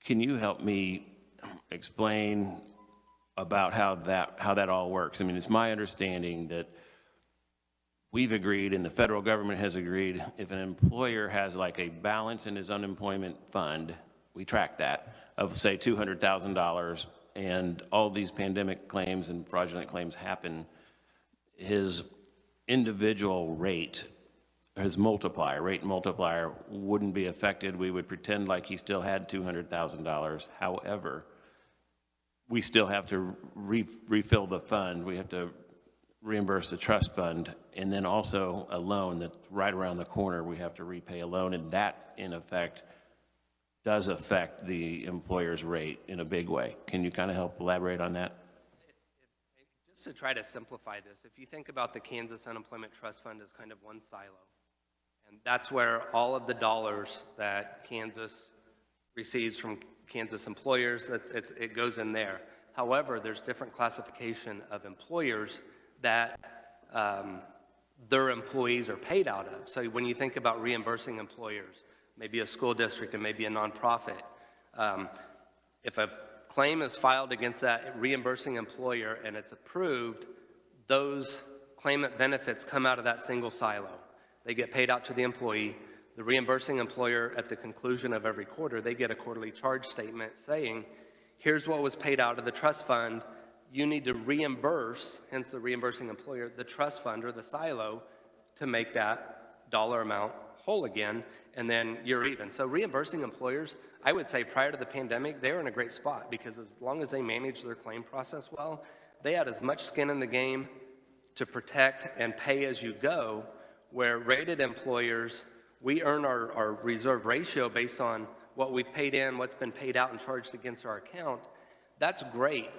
Can you help me explain about how that all works? I mean, it's my understanding that we've agreed and the federal government has agreed, if an employer has like a balance in his unemployment fund, we track that, of say $200,000, and all these pandemic claims and fraudulent claims happen, his individual rate, his rate multiplier wouldn't be affected. We would pretend like he still had $200,000. However, we still have to refill the fund. We have to reimburse the trust fund, and then also a loan that's right around the corner. We have to repay a loan, and that, in effect, does affect the employer's rate in a big way. Can you kind of help elaborate on that? Just to try to simplify this, if you think about the Kansas Unemployment Trust Fund as kind of one silo, And that's where all of the dollars that Kansas receives from Kansas employers, it goes in there. However, there's different classification of employers that their employees are paid out of. So when you think about reimbursing employers, maybe a school district and maybe a nonprofit, if a claim is filed against that reimbursing employer and it's approved, those claimant benefits come out of that single silo. They get paid out to the employee. The reimbursing employer, at the conclusion of every quarter, they get a quarterly charge statement saying, here's what was paid out of the trust fund. You need to reimburse, hence the reimbursing employer, the trust fund or the silo to make that dollar amount whole again, and then you're even. So reimbursing employers, I would say prior to the pandemic, they were in a great spot because as long as they managed their claim process well, they had as much skin in the game to protect and pay as you go, where rated employers, we earn our reserve ratio based on what we've paid in, what's been paid out and charged against our account. That's great.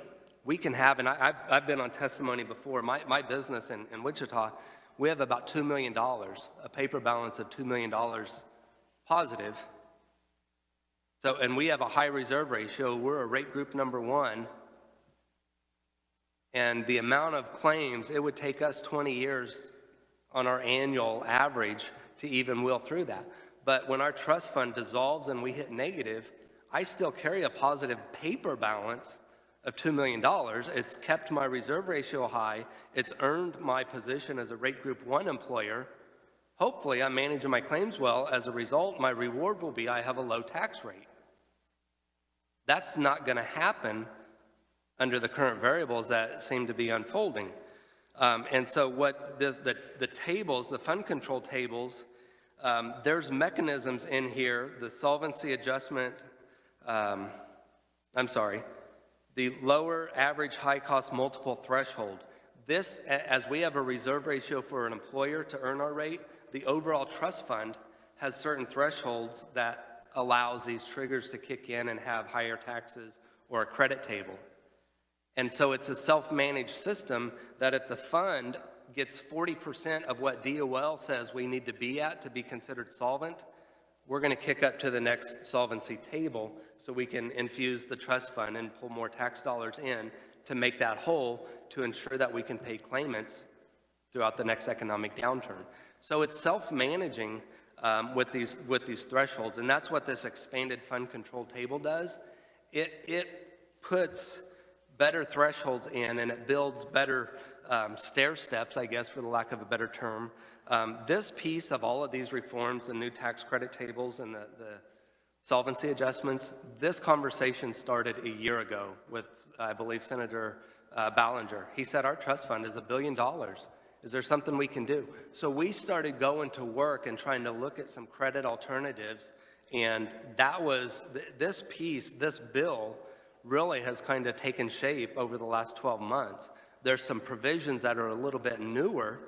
We can have, and I've been on testimony before, my business in Wichita, we have about $2 million, a paper balance of $2 million positive. So, and we have a high reserve ratio. We're a rate group number 1. And the amount of claims, it would take us 20 years on our annual average to even wheel through that. But when our trust fund dissolves and we hit negative, I still carry a positive paper balance of $2 million. It's kept my reserve ratio high. It's earned my position as a rate group 1 employer. Hopefully, I'm managing my claims well. As a result, my reward will be I have a low tax rate. That's not going to happen under the current variables that seem to be unfolding. And so what the tables, the fund control tables, there's mechanisms in here, the solvency adjustment, the lower average high cost multiple threshold. This, as we have a reserve ratio for an employer to earn our rate, the overall trust fund has certain thresholds that allows these triggers to kick in and have higher taxes or a credit table. And so it's a self-managed system that if the fund gets 40% of what DOL says we need to be at to be considered solvent, we're going to kick up to the next solvency table so we can infuse the trust fund and pull more tax dollars in to make that whole to ensure that we can pay claimants throughout the next economic downturn. So it's self-managing with these thresholds, and that's what this expanded fund control table does. It puts better thresholds in, and it builds better stair steps, I guess, for the lack of a better term. This piece of all of these reforms, the new tax credit tables and the solvency adjustments, this conversation started a year ago with, I believe, Senator Ballinger. He said, our trust fund is $1 billion. Is there something we can do? So we started going to work and trying to look at some credit alternatives, and that was, this piece, this bill, really has kind of taken shape over the last 12 months. There's some provisions that are a little bit newer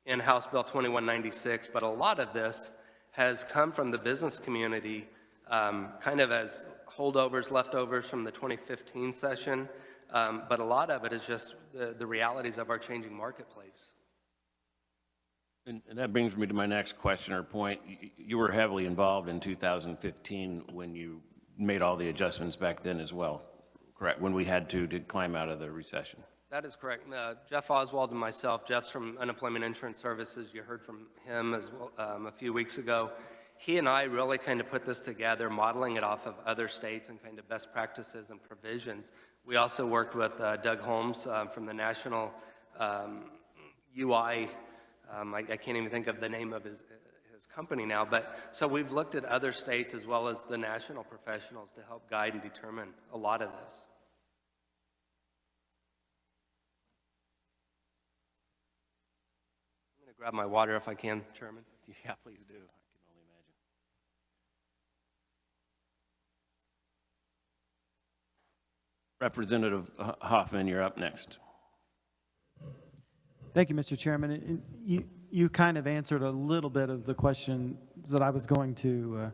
in House Bill 2196, but a lot of this has come from the business community kind of as holdovers, leftovers from the 2015 session, but a lot of it is just the realities of our changing marketplace. And that brings me to my next question or point. You were heavily involved in 2015 when you made all the adjustments back then as well, correct? When we had to climb out of the recession. That is correct. Jeff Oswald and myself, Jeff's from Unemployment Insurance Services. You heard from him as well a few weeks ago. He and I really kind of put this together, modeling it off of other states and kind of best practices and provisions. We also worked with Doug Holmes from the National UI. I can't even think of the name of his company now, but so we've looked at other states as well as the national professionals to help guide and determine a lot of this. I'm going to grab my water if I can, Chairman. Yeah, please do. I can only imagine. Representative Hoffman, you're up next. Thank you, Mr. Chairman. And you kind of answered a little bit of the questions that I was going to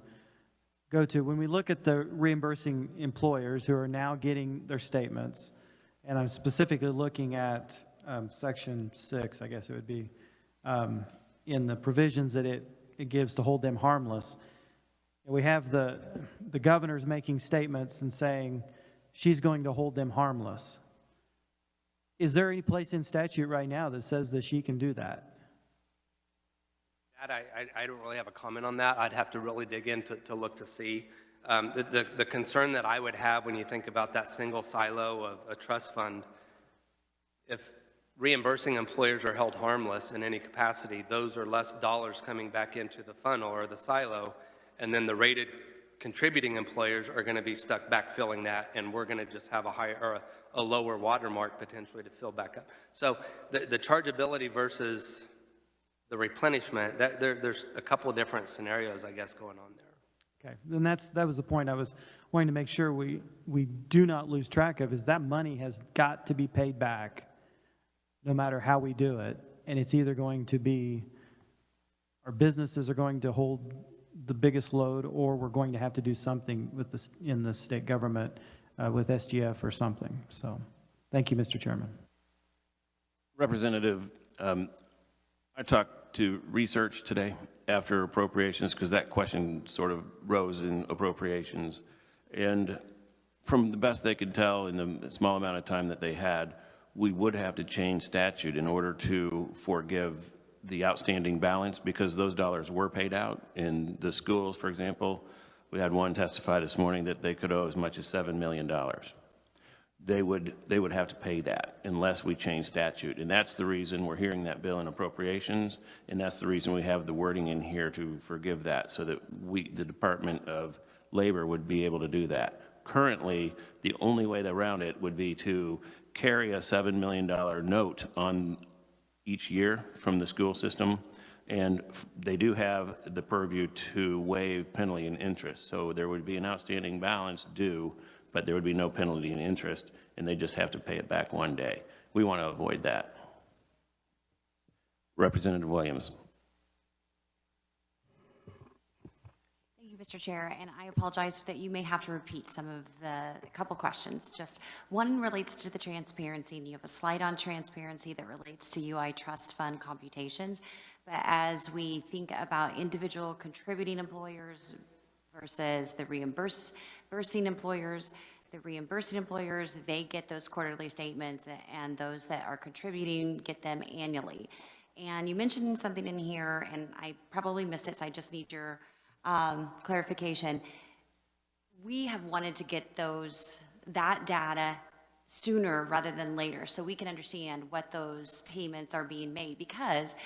go to. When we look at the reimbursing employers who are now getting their statements, and I'm specifically looking at Section 6, I guess it would be, in the provisions that it it gives to hold them harmless. And we have the governor's making statements and saying she's going to hold them harmless. Is there any place in statute right now that says that she can do that? That I don't really have a comment on that. I'd have to really dig in to look to see. The concern that I would have when you think about that single silo of a trust fund, if reimbursing employers are held harmless in any capacity, those are less dollars coming back into the funnel or the silo, and then the rated contributing employers are going to be stuck backfilling that, and we're going to just have a higher or a lower watermark potentially to fill back up. So the chargeability versus the replenishment, there's a couple of different scenarios, I guess, going on there. Okay, then that was the point I was wanting to make sure we do not lose track of, is that money has got to be paid back no matter how we do it. And it's either going to be our businesses are going to hold the biggest load, or we're going to have to do something with this in the state government with SGF or something. So thank you, Mr. Chairman. Representative, I talked to research today after appropriations because that question sort of rose in appropriations. And from the best they could tell in the small amount of time that they had, we would have to change statute in order to forgive the outstanding balance because those dollars were paid out. In the schools, for example, we had one testify this morning that they could owe as much as $7 million. They would have to pay that unless we change statute. And that's the reason we're hearing that bill in appropriations, and that's the reason we have the wording in here to forgive that so that the Department of Labor would be able to do that. Currently, the only way around it would be to carry a $7 million note on each year from the school system, and they do have the purview to waive penalty and interest. So there would be an outstanding balance due, but there would be no penalty and interest, and they just have to pay it back one day. We want to avoid that. Representative Williams. Thank you, Mr. Chair, and I apologize that you may have to repeat some of a couple questions. Just one relates to the transparency, and you have a slide on transparency that relates to UI trust fund computations. But as we think about individual contributing employers versus the reimbursing employers, they get those quarterly statements, and those that are contributing get them annually. And you mentioned something in here, and I probably missed it, so I just need your clarification. We have wanted to get that data sooner rather than later so we can understand what those payments are being made, because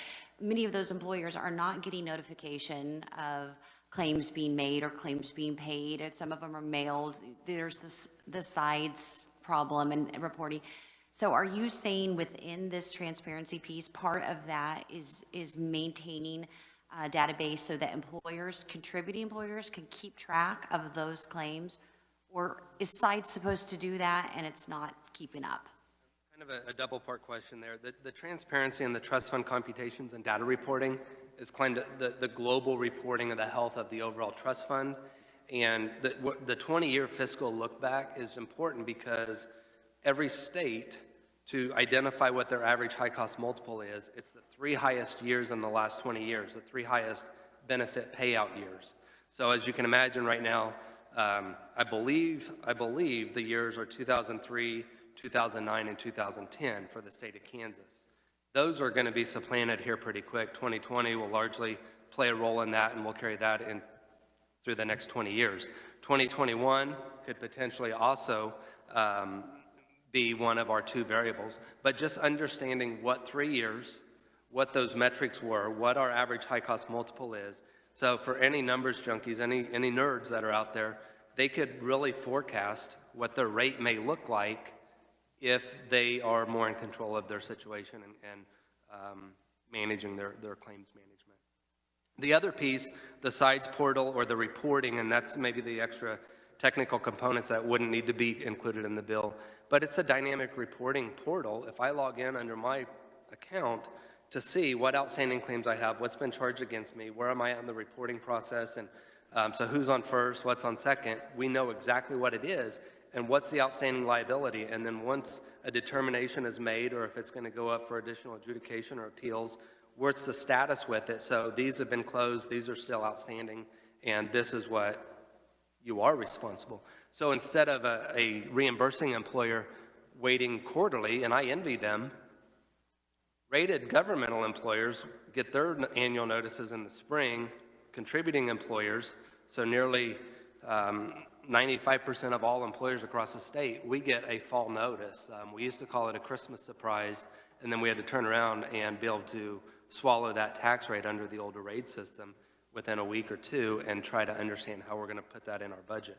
many of those employers are not getting notification of claims being made or claims being paid, and some of them are mailed. There's the sides problem and reporting. So are you saying within this transparency piece, part of that is maintaining a database so that contributing employers can keep track of those claims? Or is sides supposed to do that and it's not keeping up? Kind of a double-part question there. The transparency and the trust fund computations and data reporting is kind of the global reporting of the health of the overall trust fund. And the 20-year fiscal look back is important because every state, to identify what their average high-cost multiple is, it's the 3 highest years in the last 20 years, the 3 highest benefit payout years. So as you can imagine right now, I believe the years are 2003, 2009, and 2010 for the state of Kansas. Those are going to be supplanted here pretty quick. 2020 will largely play a role in that, and we'll carry that in through the next 20 years. 2021 could potentially also be one of our 2 variables. But just understanding what 3 years, what those metrics were, what our average high-cost multiple is. So for any numbers junkies, any nerds that are out there, they could really forecast what their rate may look like if they are more in control of their situation and managing their claims management. The other piece, the sides portal or the reporting, and that's maybe the extra technical components that wouldn't need to be included in the bill, but it's a dynamic reporting portal. If I log in under my account to see what outstanding claims I have, what's been charged against me, where am I in the reporting process, and so who's on first, what's on second, we know exactly what it is and what's the outstanding liability. And then once a determination is made, or if it's going to go up for additional adjudication or appeals, what's the status with it? So these have been closed, these are still outstanding, and this is what you are responsible. So instead of a reimbursing employer waiting quarterly, and I envy them, rated governmental employers get their annual notices in the spring, contributing employers, so nearly 95% of all employers across the state, we get a fall notice. We used to call it a Christmas surprise, and then we had to turn around and be able to swallow that tax rate under the older rate system within a week or two and try to understand how we're going to put that in our budget.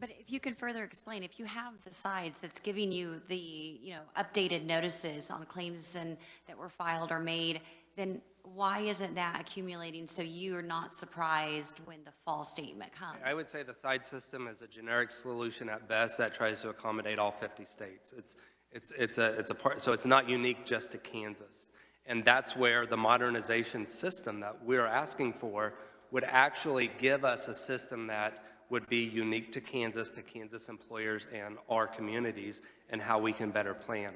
But if you could further explain, if you have the sides that's giving you the, updated notices on claims that were filed or made, then why isn't that accumulating so you're not surprised when the fall statement comes? I would say the side system is a generic solution at best that tries to accommodate all 50 states. It's a part, so it's not unique just to Kansas. And that's where the modernization system that we're asking for would actually give us a system that would be unique to Kansas employers and our communities, and how we can better plan.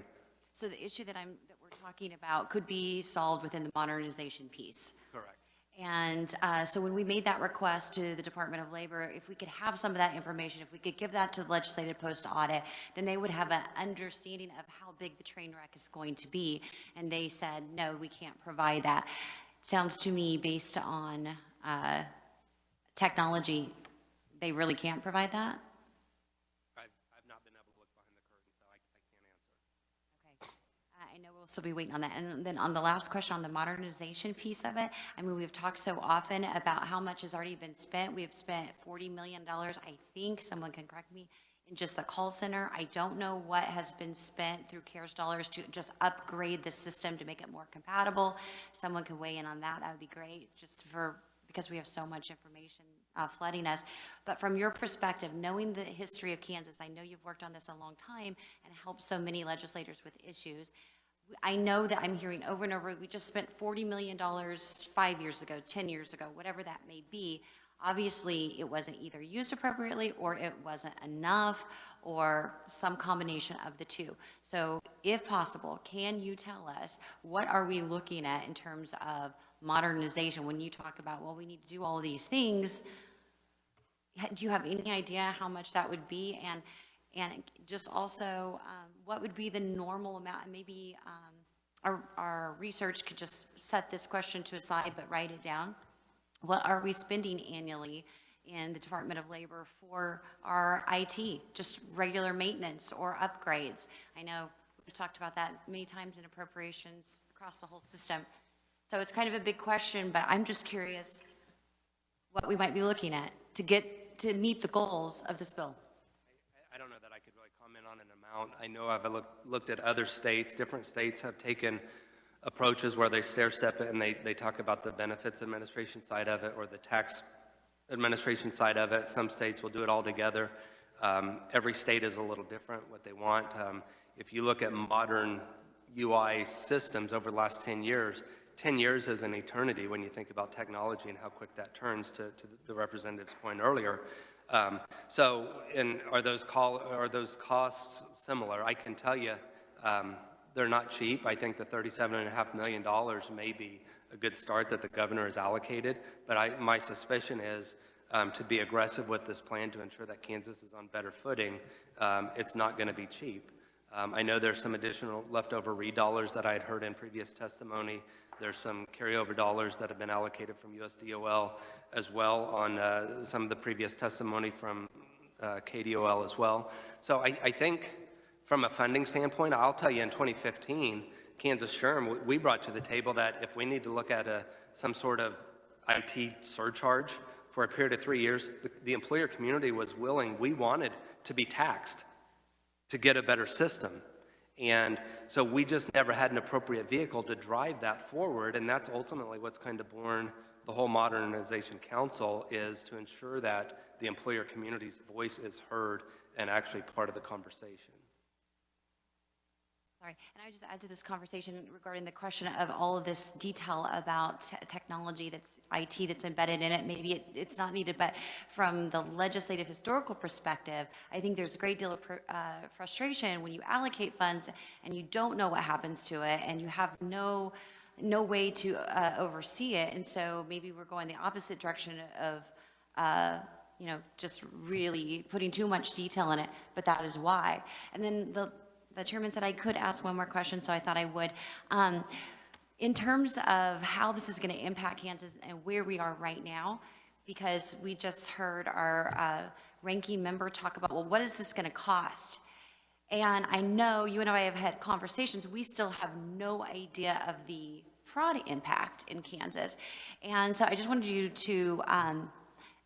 So the issue that we're talking about could be solved within the modernization piece. Correct. And so when we made that request to the Department of Labor, if we could have some of that information, if we could give that to the legislative post-audit, then they would have an understanding of how big the train wreck is going to be. And they said, no, we can't provide that. Sounds to me, based on technology, they really can't provide that? I've not been able to look behind the curtain, so I can't answer. Okay. I know we'll still be waiting on that. And then on the last question on the modernization piece of it, I mean, we've talked so often about how much has already been spent. We've spent $40 million, I think, someone can correct me, in just the call center. I don't know what has been spent through CARES dollars to just upgrade the system to make it more compatible. Someone can weigh in on that. That would be great, because we have so much information flooding us. But from your perspective, knowing the history of Kansas, I know you've worked on this a long time and helped so many legislators with issues. I know that I'm hearing over and over, we just spent $40 million 5 years ago, 10 years ago, whatever that may be. Obviously, it wasn't either used appropriately, or it wasn't enough, or some combination of the two. So if possible, can you tell us, what are we looking at in terms of modernization? When you talk about, well, we need to do all of these things, do you have any idea how much that would be? And just also, what would be the normal amount? And maybe our research could just set this question to a side, but write it down. What are we spending annually in the Department of Labor for our IT, just regular maintenance or upgrades? I know we've talked about that many times in appropriations across the whole system. So it's kind of a big question, but I'm just curious what we might be looking at to meet the goals of this bill. I don't know that I could really comment on an amount. I know I've looked at other states. Different states have taken approaches where they stair-step it and they talk about the benefits administration side of it or the tax administration side of it. Some states will do it all together. Every state is a little different what they want. If you look at modern UI systems over the last 10 years, 10 years is an eternity when you think about technology and how quick that turns, to the representative's point earlier. So, and are those costs similar? I can tell you they're not cheap. I think the $37.5 million may be a good start that the governor has allocated, but my suspicion is to be aggressive with this plan to ensure that Kansas is on better footing, it's not going to be cheap. I know there's some additional leftover RE dollars that I had heard in previous testimony. There's some carryover dollars that have been allocated from USDOL as well on some of the previous testimony from KDOL as well. So I think from a funding standpoint, I'll tell you in 2015, Kansas SHRM, we brought to the table that if we need to look at some sort of IT surcharge for a period of 3 years, the employer community was willing, we wanted to be taxed to get a better system. And so we just never had an appropriate vehicle to drive that forward, and that's ultimately what's kind of born the whole Modernization Council, is to ensure that the employer community's voice is heard and actually part of the conversation. Sorry, and I would just add to this conversation regarding the question of all of this detail about technology that's IT that's embedded in it. Maybe it's not needed, but from the legislative historical perspective, I think there's a great deal of frustration when you allocate funds and you don't know what happens to it, and you have no no way to oversee it. And so maybe we're going the opposite direction of, just really putting too much detail in it, but that is why. And then the chairman said I could ask one more question, so I thought I would. In terms of how this is going to impact Kansas and where we are right now, because we just heard our ranking member talk about, well, what is this going to cost? And I know you and I have had conversations, we still have no idea of the fraud impact in Kansas. And so I just wanted you to, I'm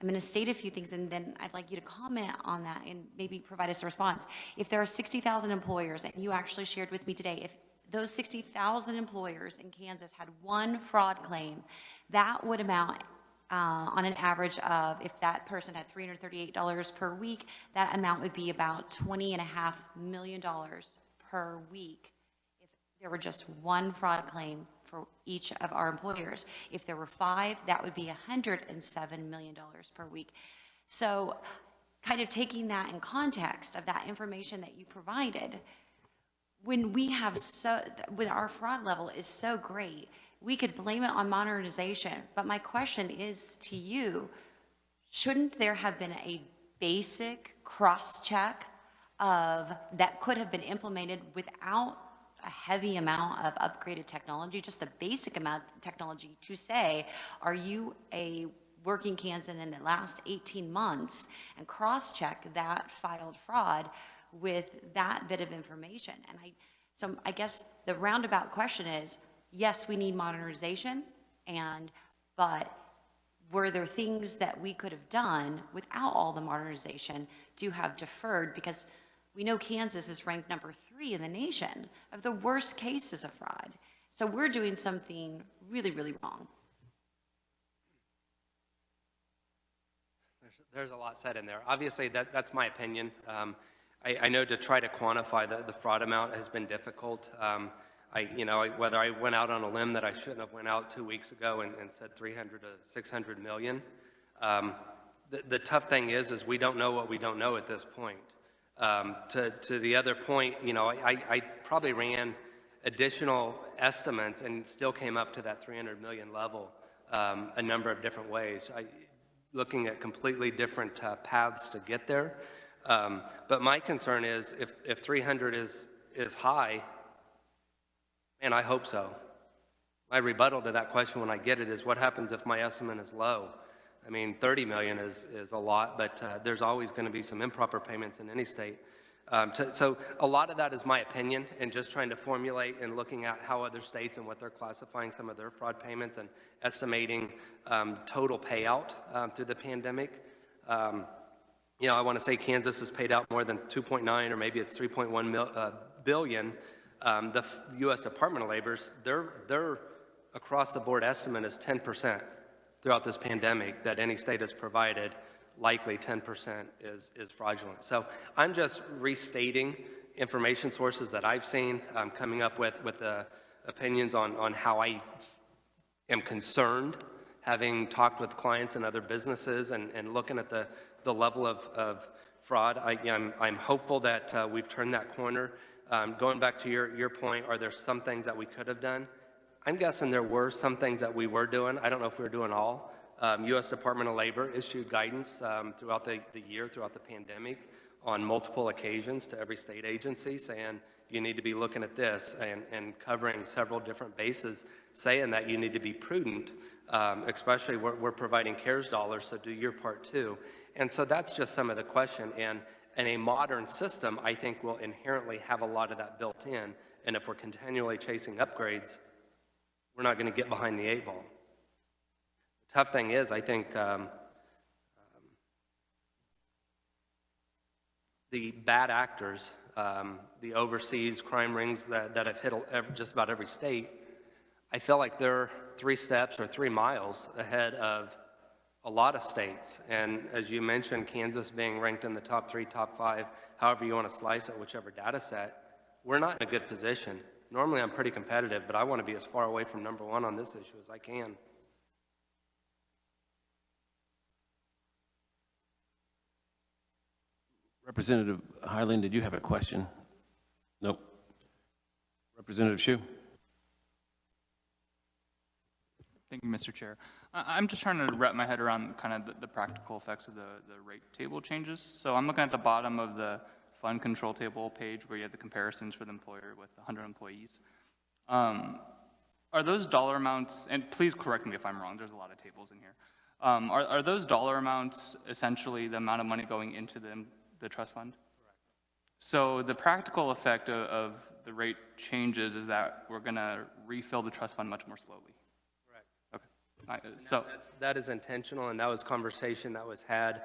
going to state a few things, and then I'd like you to comment on that and maybe provide us a response. If there are 60,000 employers, and you actually shared with me today, if those 60,000 employers in Kansas had one fraud claim, that would amount on an average of, if that person had $338 per week, that amount would be about $20.5 million per week if there were just one fraud claim for each of our employers. If there were 5, that would be $107 million per week. So kind of taking that in context of that information that you provided, when we have when our fraud level is so great, we could blame it on modernization. But my question is to you, shouldn't there have been a basic cross-check that could have been implemented without a heavy amount of upgraded technology, just the basic amount of technology to say, are you a working Kansan in the last 18 months, and cross-check that filed fraud with that bit of information? And so I guess the roundabout question is, yes, we need modernization, but were there things that we could have done without all the modernization to have deferred? Because we know Kansas is ranked number 3 in the nation of the worst cases of fraud. So we're doing something really, really wrong. There's a lot said in there. Obviously, that's my opinion. I know to try to quantify the fraud amount has been difficult. Whether I went out on a limb that I shouldn't have went out 2 weeks ago and said 300 to 600 million. The tough thing is we don't know what we don't know at this point. To the other point, I probably ran additional estimates and still came up to that 300 million level a number of different ways, looking at completely different paths to get there. But my concern is if 300 is high, man, I hope so. My rebuttal to that question when I get it is, what happens if my estimate is low? I mean, 30 million is a lot, but there's always going to be some improper payments in any state. So a lot of that is my opinion, and just trying to formulate and looking at how other states and what they're classifying some of their fraud payments and estimating total payout through the pandemic. I want to say Kansas has paid out more than 2.9, or maybe it's 3.1 billion. The U.S. Department of Labor's, their across-the-board estimate is 10% throughout this pandemic that any state has provided. Likely 10% is fraudulent. So I'm just restating information sources that I've seen, coming up with the opinions on how I am concerned, having talked with clients and other businesses and looking at the level of fraud. I'm hopeful that we've turned that corner. Going back to your point, are there some things that we could have done? I'm guessing there were some things that we were doing. I don't know if we were doing all. U.S. Department of Labor issued guidance throughout the year, throughout the pandemic, on multiple occasions to every state agency saying you need to be looking at this and covering several different bases, saying that you need to be prudent, especially we're providing CARES dollars, so do your part too. And so that's just some of the question. And a modern system, I think, will inherently have a lot of that built in. And if we're continually chasing upgrades, we're not going to get behind the 8 ball. The tough thing is, I think, the bad actors, the overseas crime rings that have hit just about every state, I feel like they're 3 steps or 3 miles ahead of a lot of states. And as you mentioned, Kansas being ranked in the top 3, top 5, however you want to slice it, whichever data set, we're not in a good position. Normally I'm pretty competitive, but I want to be as far away from number 1 on this issue as I can. Representative Highland, did you have a question? Nope. Representative Hsu? Thank you, Mr. Chair. I'm just trying to wrap my head around kind of the practical effects of the rate table changes. So I'm looking at the bottom of the fund control table page where you have the comparisons for the employer with 100 employees. Are those dollar amounts, and please correct me if I'm wrong, there's a lot of tables in here. Are those dollar amounts essentially the amount of money going into the trust fund? Correct. So the practical effect of the rate changes is that we're going to refill the trust fund much more slowly. Okay. So that is intentional, and that was conversation that was had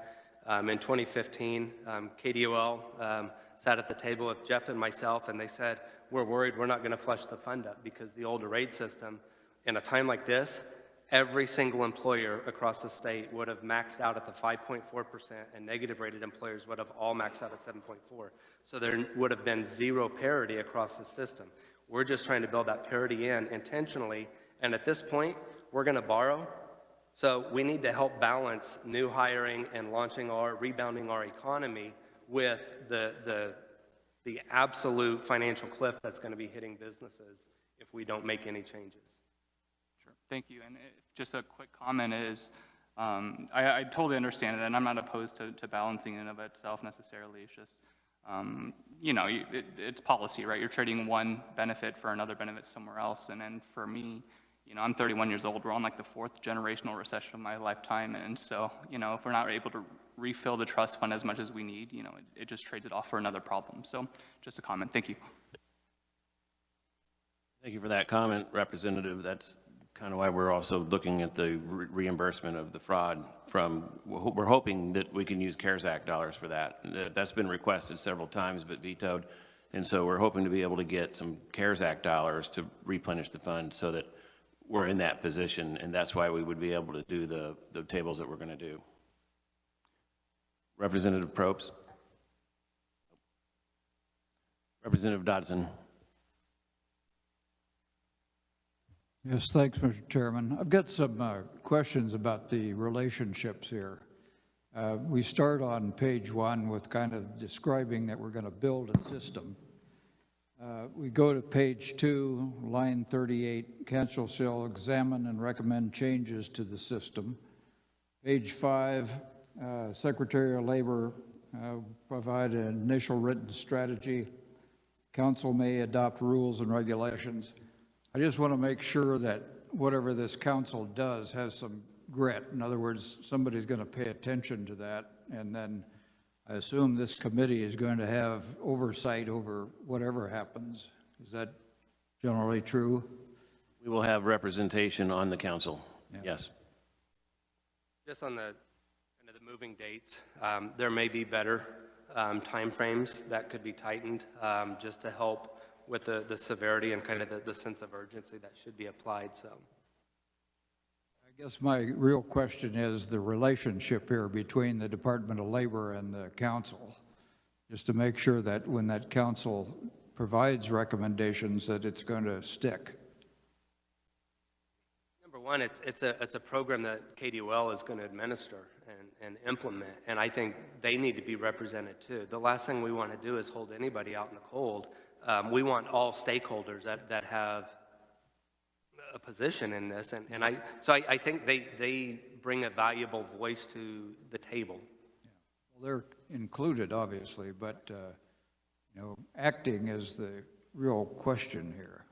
in 2015. KDOL sat at the table with Jeff and myself, and they said, we're worried we're not going to flush the fund up because the older rate system, in a time like this, every single employer across the state would have maxed out at the 5.4%, and negative rated employers would have all maxed out at 7.4. So there would have been zero parity across the system. We're just trying to build that parity in intentionally, and at this point, we're going to borrow. So we need to help balance new hiring and rebounding our economy with the absolute financial cliff that's going to be hitting businesses if we don't make any changes. Sure, thank you. And just a quick comment is, I totally understand it, and I'm not opposed to balancing in and of itself necessarily. It's just, you know, it's policy, right? You're trading one benefit for another benefit somewhere else. And then for me, you know, I'm 31 years old. We're on like the 4th generational recession of my lifetime. And so, you know, if we're not able to refill the trust fund as much as we need, you know, it just trades it off for another problem. So just a comment. Thank you. Thank you for that comment, Representative. That's kind of why we're also looking at the reimbursement of the fraud we're hoping that we can use CARES Act dollars for that. That's been requested several times but vetoed. And so we're hoping to be able to get some CARES Act dollars to replenish the fund so that we're in that position, and that's why we would be able to do the tables that we're going to do. Representative Probst. Representative Dodson. Yes, thanks, Mr. Chairman. I've got some questions about the relationships here. We start on page 1 with kind of describing that we're going to build a system. We go to page 2, line 38, council shall examine and recommend changes to the system. Page 5, Secretary of Labor provide an initial written strategy. Council may adopt rules and regulations. I just want to make sure that whatever this council does has some grit. In other words, somebody's going to pay attention to that, and then I assume this committee is going to have oversight over whatever happens. Is that generally true? We will have representation on the council, yeah. Yes. Just on the moving dates, there may be better timeframes that could be tightened just to help with the severity and kind of the sense of urgency that should be applied. So I guess my real question is the relationship here between the Department of Labor and the council, just to make sure that when that council provides recommendations that it's going to stick. Number one, it's a program that KDOL is going to administer and implement, and I think they need to be represented too. The last thing we want to do is hold anybody out in the cold. We want all stakeholders that have a position in this, and I think they bring a valuable voice to the table. Yeah. Well, they're included, obviously, but you know, acting is the real question here.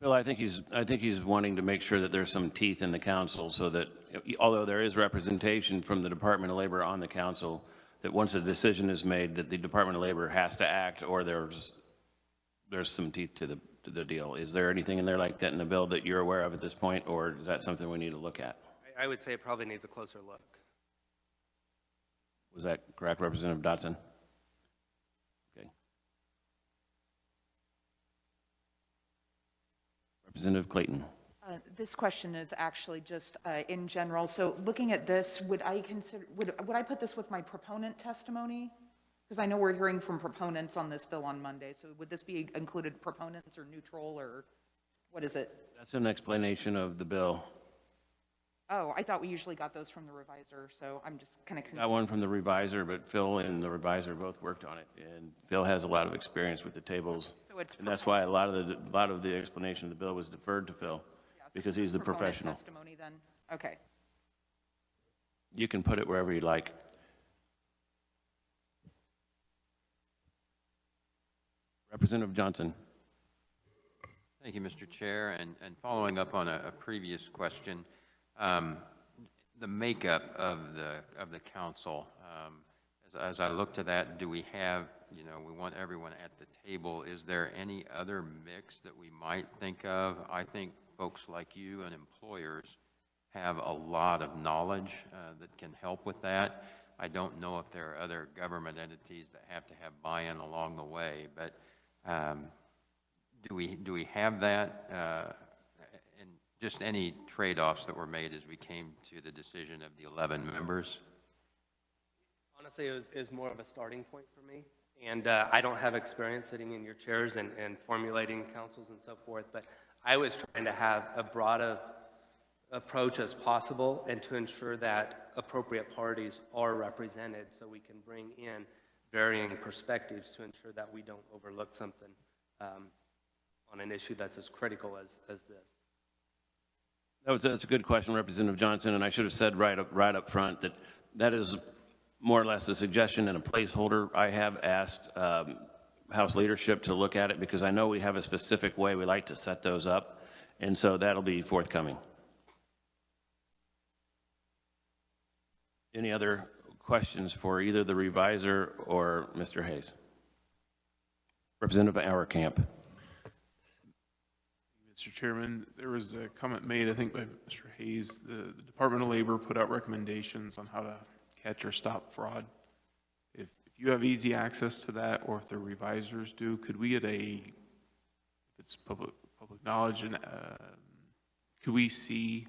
Phil, I think he's wanting to make sure that there's some teeth in the council, so that although there is representation from the Department of Labor on the council, that once a decision is made, that the Department of Labor has to act, or there's some teeth to the deal. Is there anything in there like that in the bill that you're aware of at this point, or is that something we need to look at? I would say it probably needs a closer look. Was that correct, Representative Dodson? Okay. Representative Clayton. This question is actually just in general. So looking at this, would I put this with my proponent testimony? Because I know we're hearing from proponents on this bill on Monday. So would this be included proponents or neutral, or what is it? That's an explanation of the bill. Oh, I thought we usually got those from the reviser, so I'm just kind of confused. Got one from the reviser, but Phil and the reviser both worked on it, and Phil has a lot of experience with the tables. So it's and that's why a lot of the explanation of the bill was deferred to Phil. Yeah, because he's the proponent professional. testimony then? Okay. You can put it wherever you like. Representative Johnson. Thank you, Mr. Chair. And following up on a previous question, the makeup of the council, as I look to that, do we have, we want everyone at the table. Is there any other mix that we might think of? I think folks like you and employers have a lot of knowledge that can help with that. I don't know if there are other government entities that have to have buy-in along the way, but do we have that? And just any trade-offs that were made as we came to the decision of the 11 members? Honestly, it was more of a starting point for me. And I don't have experience sitting in your chairs and formulating councils and so forth, but I was trying to have a broad approach as possible and to ensure that appropriate parties are represented so we can bring in varying perspectives to ensure that we don't overlook something on an issue that's as critical as this. That's a good question, Representative Johnson, and I should have said right up front that is more or less a suggestion and a placeholder. I have asked House leadership to look at it because I know we have a specific way we like to set those up, and so that'll be forthcoming. Any other questions for either the reviser or Mr. Hayes? Representative Auerkamp. Mr. Chairman, there was a comment made, I think, by Mr. Hayes. The Department of Labor put out recommendations on how to catch or stop fraud. If you have easy access to that, or if the revisers do, could we get if it's public knowledge, and could we see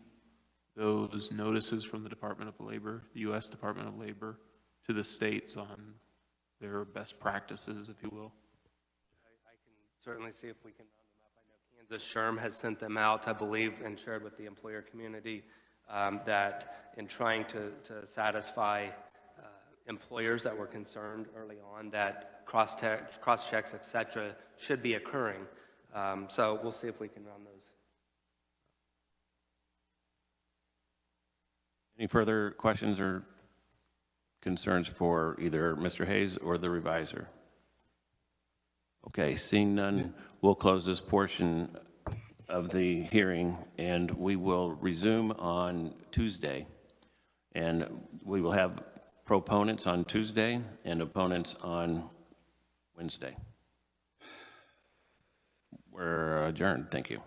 those notices from the Department of Labor, the U.S. Department of Labor, to the states on their best practices, if you will? I can certainly see if we can round them up. I know Kansas SHRM has sent them out, I believe, and shared with the employer community that in trying to satisfy employers that were concerned early on that cross checks, et cetera, should be occurring. So we'll see if we can round those. Any further questions or concerns for either Mr. Hayes or the reviser? Okay, seeing none, we'll close this portion of the hearing, and we will resume on Tuesday. And we will have proponents on Tuesday and opponents on Wednesday. We're adjourned. Thank you.